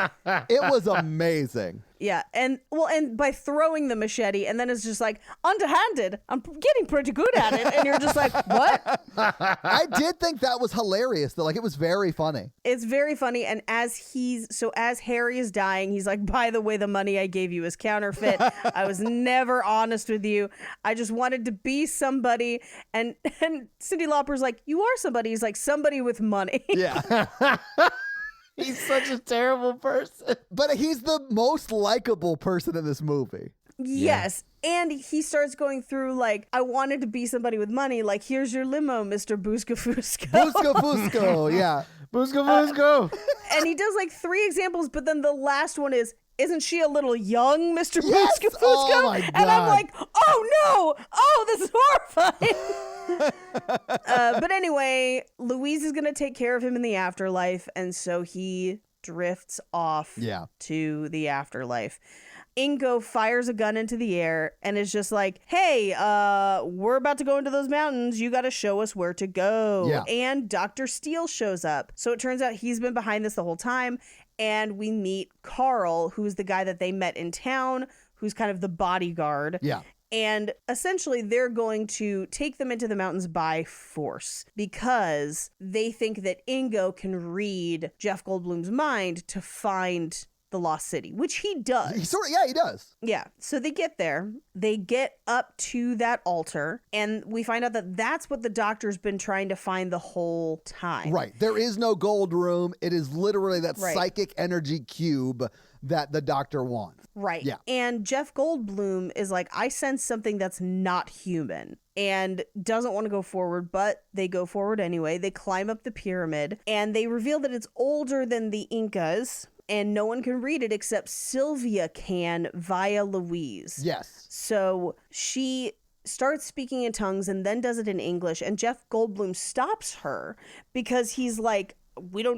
It was amazing. Yeah, and by throwing the machete, and then it's just like, underhanded, I'm getting pretty good at it. And you're just like, what? I did think that was hilarious, though. Like, it was very funny. It's very funny. And as Harry is dying, he's like, by the way, the money I gave you is counterfeit. I was never honest with you. I just wanted to be somebody. And Cyndi Lauper's like, you are somebody. He's like, somebody with money. Yeah. He's such a terrible person. But he's the most likable person in this movie. Yes. And he starts going through like, I wanted to be somebody with money. Like, here's your limo, Mr. Busca Fusco. Fusco Fusco, yeah. Busco. And he does like 3 examples, but then the last one is, isn't she a little young, Mr. Yes! Busca Fusco? Oh, my And I'm God. like, oh no! Oh, this is horrifying. But anyway, Louise is going to take care of him in the afterlife. And so he drifts off Yeah. to the afterlife. Ingo fires a gun into the air and is just like, hey, we're about to go into those mountains. You got to show us where to go. Yeah. And Dr. Steele shows up. So it turns out he's been behind this the whole time. And we meet Carl, who's the guy that they met in town, who's kind of the bodyguard. Yeah. And essentially, they're going to take them into the mountains by force because they think that Ingo can read Jeff Goldblum's mind to find the lost city, which he does. He does. Yeah. So they get there, they get up to that altar, and we find out that that's what the doctor's been trying to find the whole time. Right. There is no gold room. It is literally that Right. psychic energy cube that the doctor wants. Right. Yeah. And Jeff Goldblum is like, I sense something that's not human, and doesn't want to go forward, but they go forward anyway. They climb up the pyramid and they reveal that it's older than the Incas, and no one can read it except Sylvia can via Louise. Yes. So she starts speaking in tongues and then does it in English, and Jeff Goldblum stops her because he's like,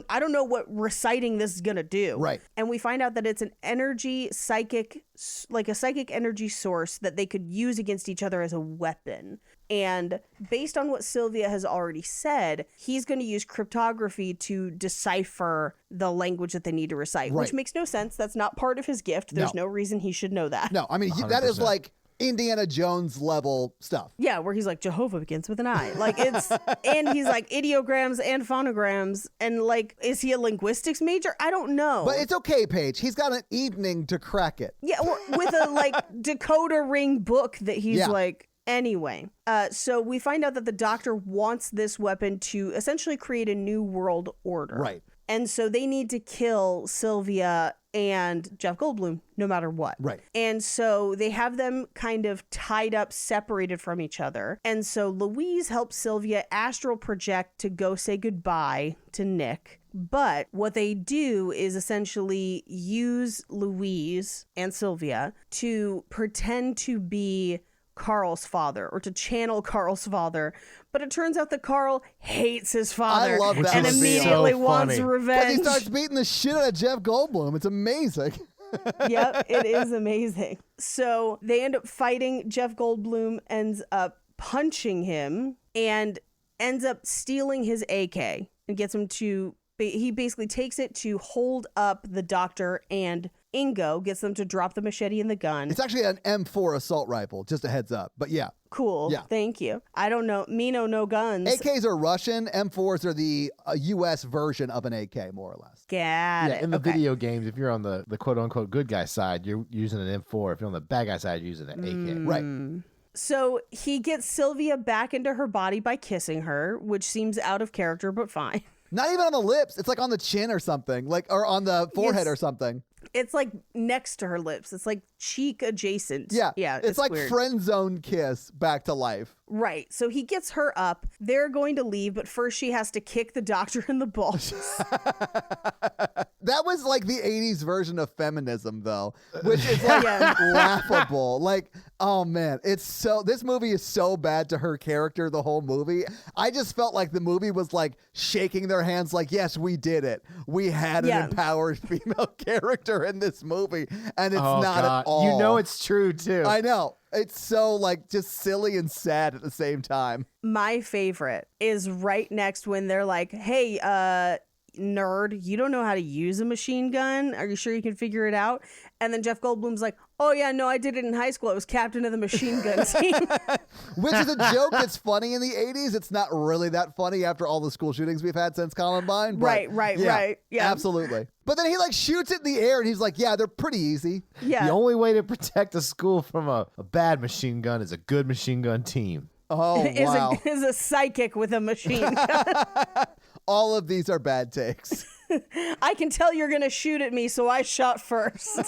I don't know what reciting this is going to do. Right. And we find out that it's an energy psychic, like a psychic energy source that they could use against each other as a weapon. And based on what Sylvia has already said, he's going to use cryptography to decipher the language that they need to recite, which Right. makes no sense. That's not part of his gift. There's no reason he should know that. No, I mean, that is 100%. like Indiana Jones level stuff. Yeah, where he's like, Jehovah begins with an I. Like, it's, and he's like ideograms and phonograms. And like, is he a linguistics major? I don't know. But it's okay, Paige. He's got an evening to crack it. Yeah, or with a like decoder ring book that he's Yeah. like, anyway. So we find out that the Doctor wants this weapon to essentially create a new world order. Right. And so they need to kill Sylvia and Jeff Goldblum no matter what. Right. And so they have them kind of tied up, separated from each other. And so Louise helps Sylvia astral project to go say goodbye to Nick. But what they do is essentially use Louise and Sylvia to pretend to be Carl's father, or to channel Carl's father. But it turns out that Carl hates his father I love that and reveal. immediately So wants funny. Because revenge. he starts beating the shit out of Jeff Goldblum. It's amazing. Yep, it is amazing. So they end up fighting. Jeff Goldblum ends up punching him and ends up stealing his AK and gets him to, he basically takes it to hold up the Doctor and Ingo, gets them to drop the machete and the gun. It's actually an M4 assault rifle, just a heads up. But yeah, Cool. Yeah. Thank you. I don't know. Me know no guns. AKs are Russian. M4s are the US version of an AK, more or less. Got Yeah, it. in the Okay. video games, if you're on the quote unquote good guy side, you're using an M4. If you're on the bad guy side, you're using an AK. Right. So he gets Sylvia back into her body by kissing her, which seems out of character, but fine. Not even on the lips. It's like on the chin or something, like, or on the forehead Yes. or something. It's like next to her lips. It's like cheek adjacent. Yeah. Yeah. It's like weird. friend zone kiss back to life. Right. So he gets her up. They're going to leave, but first she has to kick the Doctor in the balls. That was like the 80s version of feminism, though, which is like Yeah. laughable. Like, oh man, this movie is so bad to her character the whole movie. I just felt like the movie was like shaking their hands, like, yes, we did it. We had Yeah. an empowered female character in this movie, and it's Oh, not God. at all. You know it's true, too. I know. It's so like just silly and sad at the same time. My favorite is right next when they're like, hey, nerd, you don't know how to use a machine gun? Are you sure you can figure it out? And then Jeff Goldblum's like, oh yeah, no, I did it in high school. I was captain of the machine gun team. Which is a joke that's funny in the 80s. It's not really that funny after all the school shootings we've had since Columbine. But Right. Yeah. Absolutely. But then he like shoots it in the air and he's like, yeah, they're pretty easy. Yeah. The only way to protect a school from a bad machine gun is a good machine gun team. Oh, is wow. is a psychic with a machine gun. All of these are bad takes. I can tell you're going to shoot at me, so I shot first.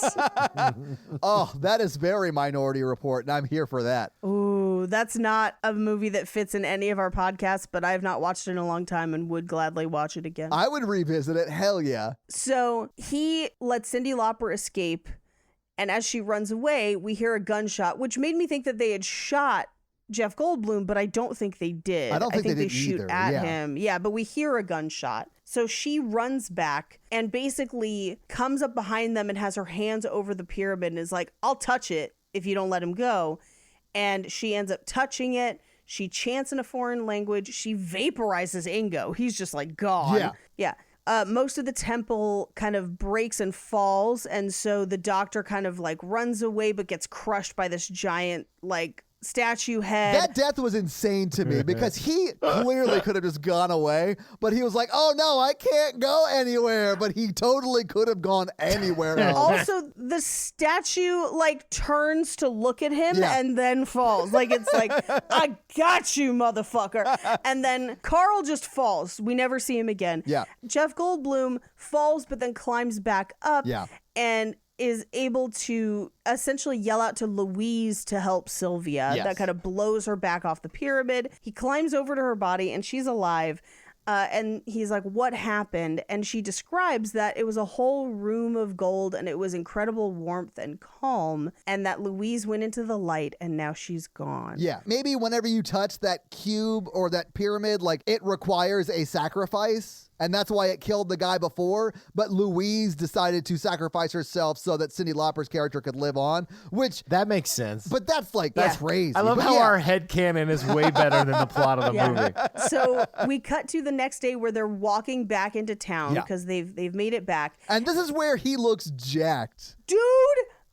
Oh, that is very Minority Report, and I'm here for that. Ooh, that's not a movie that fits in any of our podcasts, but I have not watched it in a long time and would gladly watch it again. I would revisit it. Hell yeah. So he lets Cyndi Lauper escape, and as she runs away, we hear a gunshot, which made me think that they had shot Jeff Goldblum, but I don't think they did. I don't think they did shoot either, at yeah. him. Yeah, but we hear a gunshot. So she runs back and basically comes up behind them and has her hands over the pyramid and is like, I'll touch it if you don't let him go. And she ends up touching it. She chants in a foreign language. She vaporizes Ingo. He's just like gone. Yeah. Yeah. Most of the temple kind of breaks and falls. And so the Doctor kind of like runs away, but gets crushed by this giant like statue head. That death was insane to me because he clearly could have just gone away, but he was like, oh no, I can't go anywhere. But he totally could have gone anywhere else. Also, the statue like turns to look at him Yeah. and then falls. Like it's like, I got you, motherfucker. And then Carl just falls. We never see him again. Yeah. Jeff Goldblum falls, but then climbs back up. Yeah. And is able to essentially yell out to Louise to help Sylvia. Yes. That kind of blows her back off the pyramid. He climbs over to her body and she's alive. And he's like, what happened? And she describes that it was a whole room of gold and it was incredible warmth and calm. And that Louise went into the light and now she's gone. Yeah. Maybe whenever you touch that cube or that pyramid, like it requires a sacrifice. And that's why it killed the guy before. But Louise decided to sacrifice herself so that Cyndi Lauper's character could live on, which, That makes sense. but that's crazy. I love But how yeah. our headcanon is way better than the plot of the movie. So we cut to the next day where they're walking back into town Yeah. because they've made it back. And this is where he looks jacked. Dude,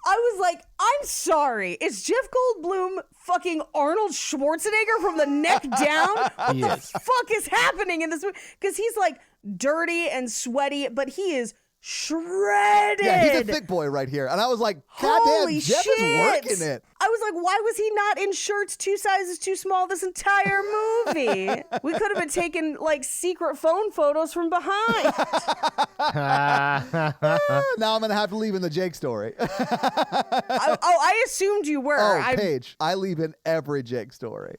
I was like, I'm sorry. Is Jeff Goldblum fucking Arnold Schwarzenegger from the neck down? What He the is. fuck is happening in this movie? Because he's like dirty and sweaty, but he is shredded. Yeah, he's a thick boy right here. And I was like, goddamn, Holy Jeff shit. is working it. I was like, why was he not in shirts 2 sizes too small this entire movie? We could have been taking like secret phone photos from behind. Now I'm going to have to leave in the Jake story. I assumed you were. Oh, Paige, I leave in every Jake story.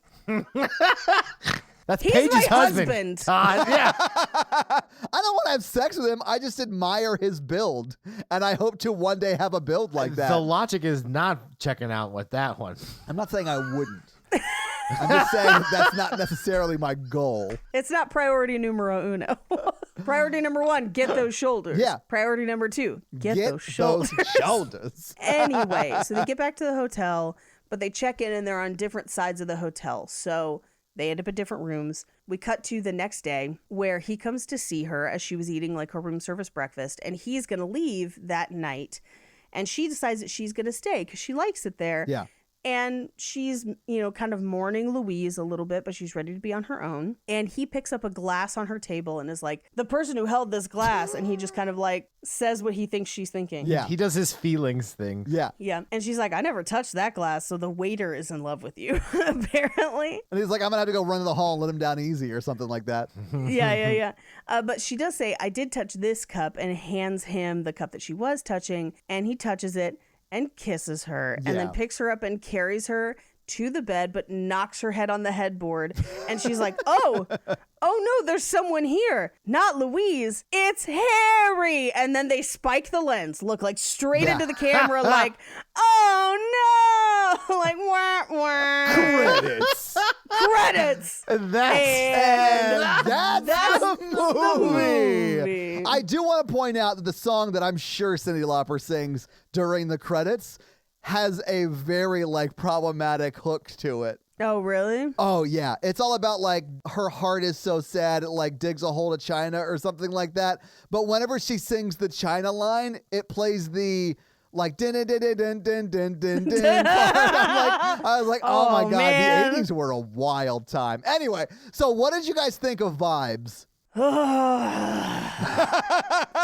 That's He's Paige's my husband. husband. Todd, yeah. I don't want to have sex with him. I just admire his build. And I hope to one day have a build like that. The logic is not checking out with that one. I'm not saying I wouldn't. I'm just saying that that's not necessarily my goal. It's not priority numero uno. Priority number 1, get those shoulders. Yeah. Priority number 2, get those shoulders. shoulders. Anyway, so they get back to the hotel, but they check in and they're on different sides of the hotel. So they end up in different rooms. We cut to the next day where he comes to see her as she was eating like her room service breakfast, and he's going to leave that night. And she decides that she's going to stay because she likes it there. Yeah. And she's, kind of mourning Louise a little bit, but she's ready to be on her own. And he picks up a glass on her table and is like, the person who held this glass. And he just kind of like says what he thinks she's thinking. Yeah. He does his feelings thing. Yeah. Yeah. And she's like, I never touched that glass. So the waiter is in love with you, apparently. And he's like, I'm going to have to go run to the hall and let him down easy or something like that. Yeah. But she does say, I did touch this cup, and hands him the cup that she was touching. And he touches it and kisses her, and then Yeah. picks her up and carries her to the bed, but knocks her head on the headboard. And she's like, oh no, there's someone here. Not Louise, it's Harry. And then they spike the lens, look like straight Yeah. into the camera, like, oh no, like, wah, wah. Credits. Credits. That's And That's that's the movie. movie. I do want to point out that the song that I'm sure Cyndi Lauper sings during the credits has a very problematic hook to it. Oh, really? Oh yeah, it's all about her heart is so sad it digs a hole to China or something like that. But whenever she sings the China line, it plays the din din din din din din din din. I was like, oh my Oh, god, man. the 80s were a wild time. Anyway, so what did you guys think of Vibes?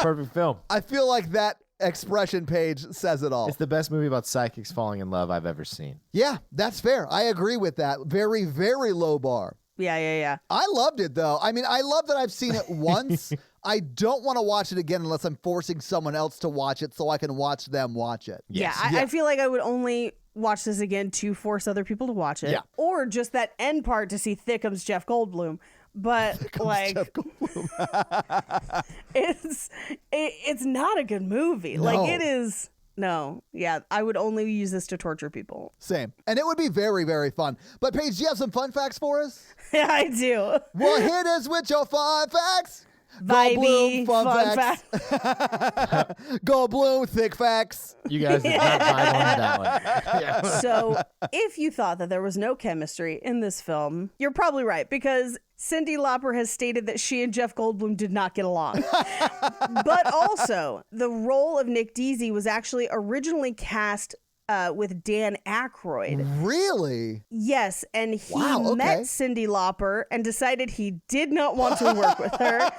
perfect film. I feel like that expression page says it all. It's the best movie about psychics falling in love I've ever seen. Yeah, that's fair. I agree with that. Very, very low bar. Yeah. I loved it though. I mean, I love that I've seen it once. I don't want to watch it again unless I'm forcing someone else to watch it so I can watch them watch it. Yeah, Yes. I feel like I would only watch this again to force other people to watch it. Yeah. Or just that end part to see Thickums Jeff Goldblum. But Jeff Goldblum. it's not a good movie. No. Like it is. No, yeah, I would only use this to torture people. Same. And it would be very, very fun. But Paige, do you have some fun facts for us? Yeah, I do. Well, hit us with your fun facts. Vibey, Goldblum, fun facts. Goldblum, thick facts. You guys did not vibe on that one. Yeah. So, if you thought that there was no chemistry in this film, you're probably right, because Cyndi Lauper has stated that she and Jeff Goldblum did not get along. But also, the role of Nick Deasy was actually originally cast with Dan Aykroyd. Really? Yes, and he Wow, okay. met Cyndi Lauper and decided he did not want to work with her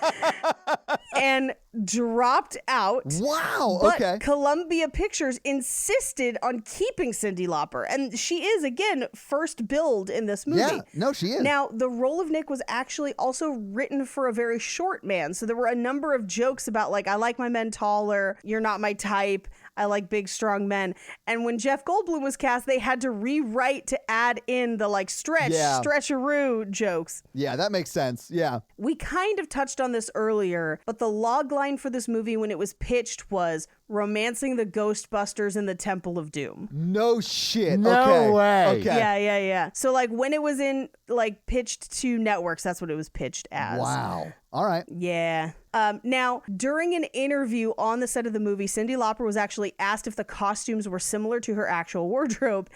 and dropped out. Wow, But okay. Columbia Pictures insisted on keeping Cyndi Lauper, and she is, again, first billed in this movie. Yeah, no, she is. Now, the role of Nick was actually also written for a very short man, so there were a number of jokes about, I like my men taller, you're not my type, I like big, strong men. And when Jeff Goldblum was cast, they had to rewrite to add in the, stretcheroo jokes. Yeah, that makes sense. Yeah. We kind of touched on this earlier, but the log line for this movie when it was pitched was romancing the Ghostbusters in the Temple of Doom. No shit. No okay. way. Okay. Yeah. So when it was in like pitched to networks. That's what it was pitched as. Wow. All right. Yeah. Now, during an interview on the set of the movie, Cyndi Lauper was actually asked if the costumes were similar to her actual wardrobe.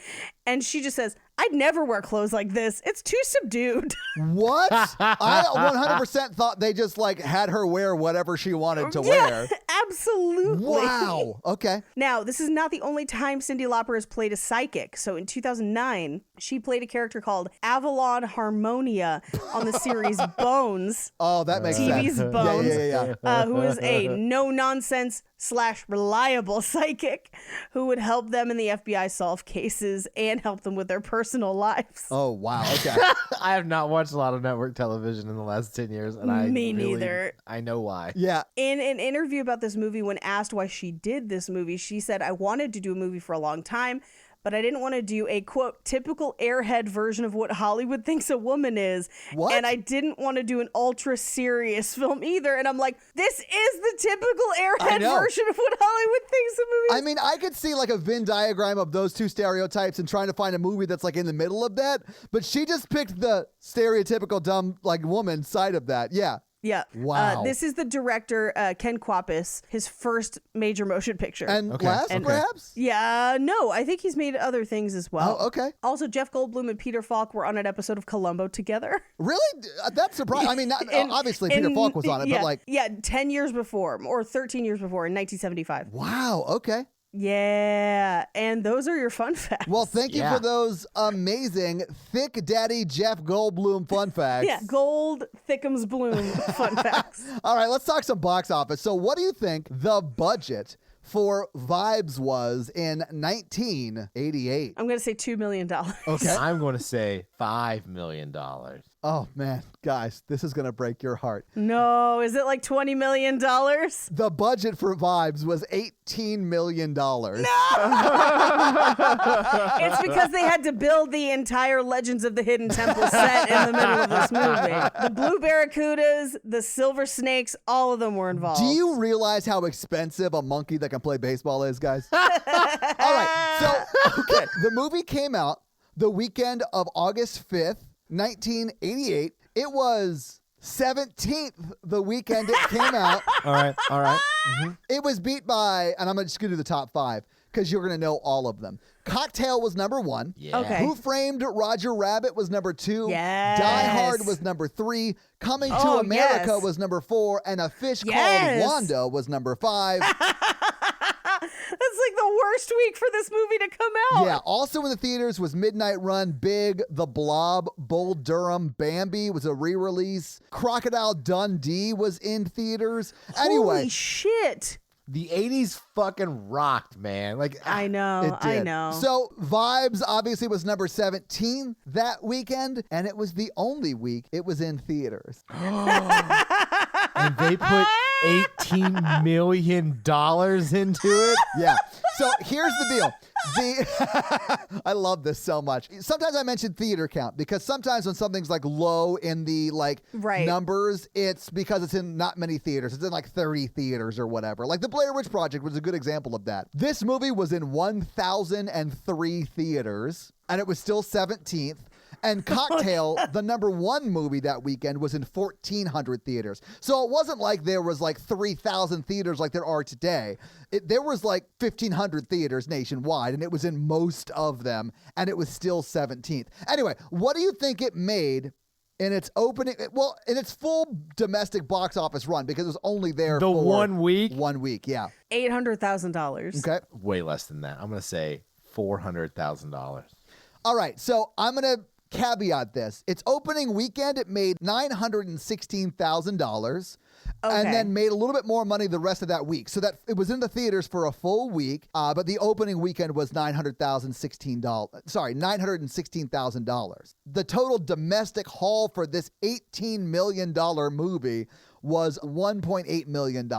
And she just says, I'd never wear clothes like this. It's too subdued. What? I 100% thought they just like had her wear whatever she wanted to wear. Absolutely. Wow. Okay. Now, this is not the only time Cyndi Lauper has played a psychic. So in 2009, she played a character called Avalon Harmonia on the series Bones. Oh, that makes TV's sense. Bones. Yeah. Who is a no-nonsense / reliable psychic who would help them and the FBI solve cases and help them with their personal lives. Oh, wow. Okay. I have not watched a lot of network television in the last 10 years, and Me neither. I know why. Yeah. In an interview about this movie, when asked why she did this movie, she said, I wanted to do a movie for a long time, but I didn't want to do a, quote, typical airhead version of what Hollywood thinks a woman is. What? And I didn't want to do an ultra serious film either. And I'm like, this is the typical airhead know. version of what Hollywood thinks a movie is. I mean, I could see like a Venn diagram of those two stereotypes and trying to find a movie that's like in the middle of that. But she just picked the stereotypical dumb like woman side of that. Yeah. Yeah. Wow. This is the director, Ken Kwapis, his first major motion picture. And Okay. last, Okay. perhaps? yeah, no, I think he's made other things as well. Oh, okay. Also, Jeff Goldblum and Peter Falk were on an episode of Columbo together. Really? That's surprising. I mean, not, In- obviously Peter in- Falk was on it, yeah, but like, yeah, 10 years before or 13 years before in 1975. wow. Okay. Yeah, and those are your fun facts. Well, thank you Yeah. for those amazing Thick Daddy Jeff Goldblum fun facts. yeah, gold thickums bloom fun facts. All right, let's talk some box office. So, what do you think the budget for Vibes was in 1988? I'm going to say $2 million. Okay. I'm going to say $5 million. Oh, man. Guys, this is going to break your heart. No, is it like $20 million? The budget for Vibes was $18 million. It's because they had to build the entire Legends of the Hidden Temple set in the middle of this movie. The blue barracudas, the silver snakes, all of them were involved. Do you realize how expensive a monkey that can play baseball is, guys? All right. So, okay. The movie came out the weekend of August 5th, 1988. It was 17th the weekend it came out. All right. It was beat by, and I'm just going to do the top 5 because you're going to know all of them. Cocktail was number 1. Yeah. Okay. Who Framed Roger Rabbit was number 2. Yes. Die Hard was number 3. Coming to Oh, America yes. was number 4. And A Fish Yes. Called Wanda was number 5. That's like the worst week for this movie to come out. Yeah, also in the theaters was Midnight Run, Big, The Blob, Bull Durham, Bambi was a re-release. Crocodile Dundee was in theaters. Anyway, Holy shit. The 80s fucking rocked, man. Like, I know. it did. I know. So Vibes obviously was number 17 that weekend, and it was the only week it was in theaters. and they put $18 million into it. Yeah. So here's the deal. I love this so much. Sometimes I mention theater count because sometimes when something's like low in the like Right. numbers, it's because it's in not many theaters. It's in like 30 theaters or whatever. Like the Blair Witch Project was a good example of that. This movie was in 1,003 theaters and it was still 17th. And Cocktail, the number 1 movie that weekend, was in 1,400 theaters. So it wasn't like there was like 3,000 theaters like there are today. There was like 1,500 theaters nationwide, and it was in most of them, and it was still 17th. Anyway, what do you think it made in its opening, well, in its full domestic box office run, because it was only there The for 1 week? 1 week, yeah. $800,000. Okay. Way less than that. I'm going to say $400,000. All right, so I'm going to caveat this. Its opening weekend, it made $916,000. Okay. And then made a little bit more money the rest of that week. So that it was in the theaters for a full week, but the opening weekend was $916,000. The total domestic haul for this $18 million movie was $1.8 million.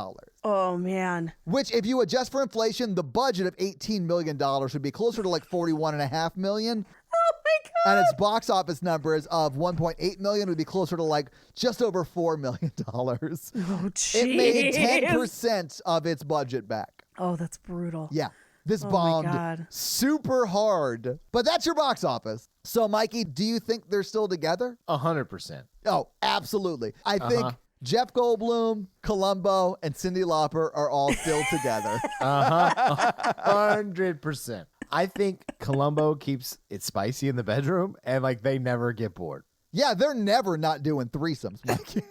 Oh, man. Which, if you adjust for inflation, the budget of $18 million would be closer to like $41.5 million. Oh, my God. And its box office numbers of $1.8 million would be closer to like just over $4 million. Oh, It made jeez. 10% of its budget back. Oh, that's brutal. Yeah. This Oh my bombed God. super hard. But that's your box office. So, Mikey, do you think they're still together? 100%. Oh, absolutely. I think Jeff Goldblum, Columbo, and Cyndi Lauper are all still together. 100%. I think Columbo keeps it spicy in the bedroom, and like they never get bored. Yeah, they're never not doing threesomes, Mikey.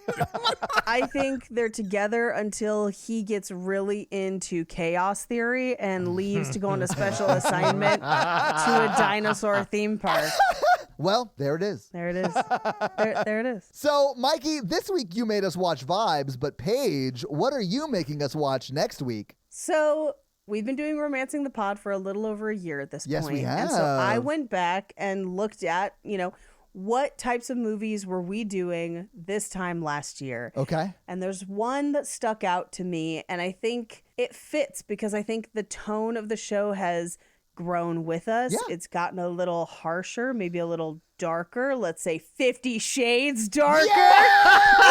I think they're together until he gets really into chaos theory and leaves to go on a special assignment to a dinosaur theme park. Well, there it is. There it is. There it is. So, Mikey, this week you made us watch Vibes, but Paige, what are you making us watch next week? So we've been doing Romancing the Pod for a little over a year at this Yes, point. we And so I have. went back and looked at, what types of movies were we doing this time last year? Okay. And there's one that stuck out to me, and I think it fits because I think the tone of the show has grown with us. Yeah. It's gotten a little harsher, maybe a little darker. Let's say 50 Shades Darker.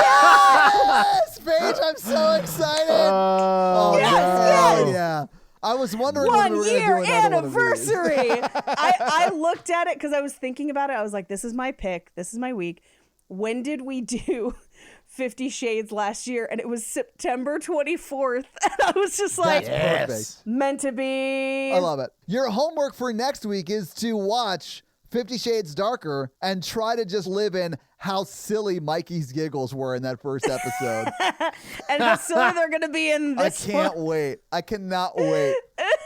Yes, Paige, I'm so excited. Oh, Yes, no. yes. Yeah. I was wondering when we One were going to year do another one of these. anniversary. I looked at it because I was thinking about it. I was like, this is my pick. This is my week. When did we do 50 Shades last year? And it was September 24th. And I was just like, That's perfect. meant to be. I love it. Your homework for next week is to watch 50 Shades Darker and try to just live in how silly Mikey's giggles were in that first episode. And how silly they're going to be in I this can't one. wait. I cannot wait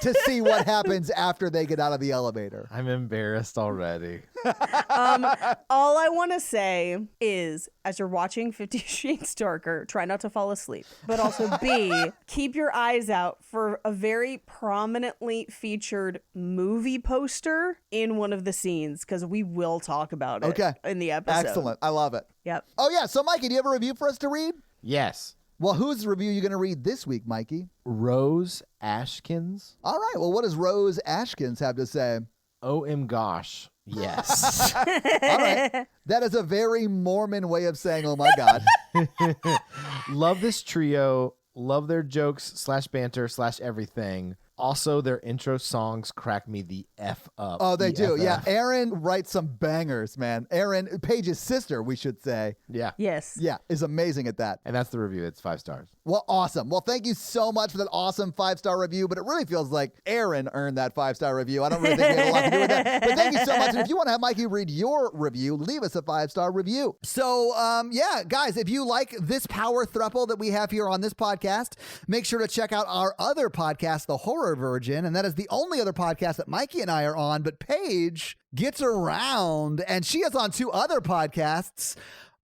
to see what happens after they get out of the elevator. I'm embarrassed already. All I want to say is, as you're watching 50 Shades Darker, try not to fall asleep. But also, B, keep your eyes out for a very prominently featured movie poster in one of the scenes, because we will talk about it Okay. in the episode. Excellent. I love it. Yep. Oh, yeah. So, Mikey, do you have a review for us to read? Yes. Well, whose review are you going to read this week, Mikey? Rose Ashkins. All right. Well, what does Rose Ashkins have to say? Gosh. Yes. All right. That is a very Mormon way of saying, oh, my God. Love this trio. Love their jokes / banter / everything. Also, their intro songs crack me the F up. Oh, they do. EFF. Yeah. Aaron writes some bangers, man. Aaron, Paige's sister, we should say. Yeah. Yes. Yeah, is amazing at that. And that's the review. It's 5 stars. Well, awesome. Well, thank you so much for that awesome 5-star review, but it really feels like Aaron earned that 5-star review. I don't really think we had a lot to do with that. But thank you so much. And if you want to have Mikey read your review, leave us a 5-star review. So, yeah, guys, if you like this power throuple that we have here on this podcast, make sure to check out our other podcast, The Horror Virgin, and that is the only other podcast that Mikey and I are on, but Paige gets around, and she is on 2 other podcasts,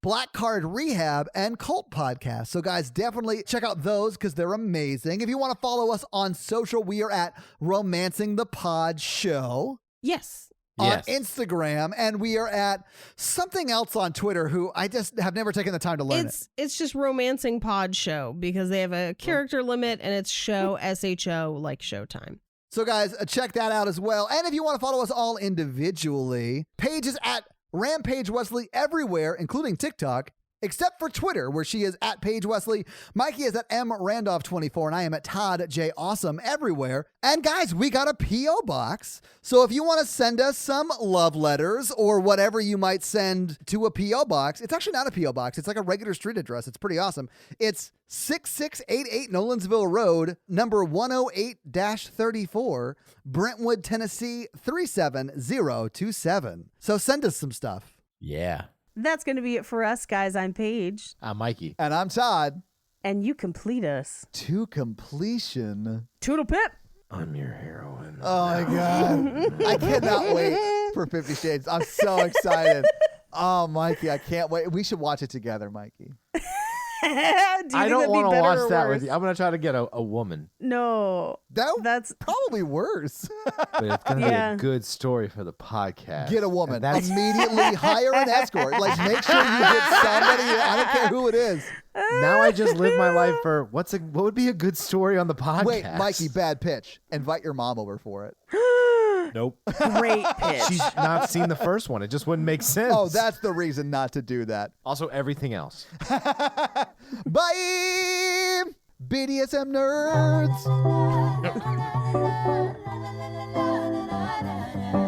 Black Card Rehab and Cult Podcast. So, guys, definitely check out those because they're amazing. If you want to follow us on social, we are at Romancing the Pod Show Yes. on Yes. Instagram, and we are at something else on Twitter who I just have never taken the time to learn It's just Romancing Pod Show because they have a character limit and it's show SHO like Showtime. So, guys, check that out as well. And if you want to follow us all individually, Paige is at Rampage Wesley everywhere, including TikTok, except for Twitter, where she is at Paige Wesley. Mikey is at MRandolph24, and I am at Todd J. Awesome everywhere. And guys, we got a P.O. box. So if you want to send us some love letters or whatever you might send to a P.O. box, it's actually not a P.O. box. It's like a regular street address. It's pretty awesome. It's 6688 Nolensville Road, number 108-34, Brentwood, Tennessee 37027. So send us some stuff. Yeah. That's going to be it for us, guys. I'm Paige. Mikey. And I'm Todd. And you complete us. To completion. Toodle pip. I'm your heroine. Oh my God. I cannot wait for 50 Shades. I'm so excited. Oh, Mikey, I can't wait. We should watch it together, Mikey. I don't want to watch that with you. I'm going to try to get a woman. No. That's Probably worse. But it's going to Yeah. be a good story for the podcast. Get a woman. And that's Immediately hire an escort. Like, make sure you get somebody. I don't care who it is. now I just live my life for what would be a good story on the podcast. Wait, Mikey, bad pitch. Invite your mom over for it. Nope. great pitch. She's not seen the first one. It just wouldn't make sense. Oh, that's the reason not to do that. also everything else. Bye, BDSM nerds. la la la la la la la la.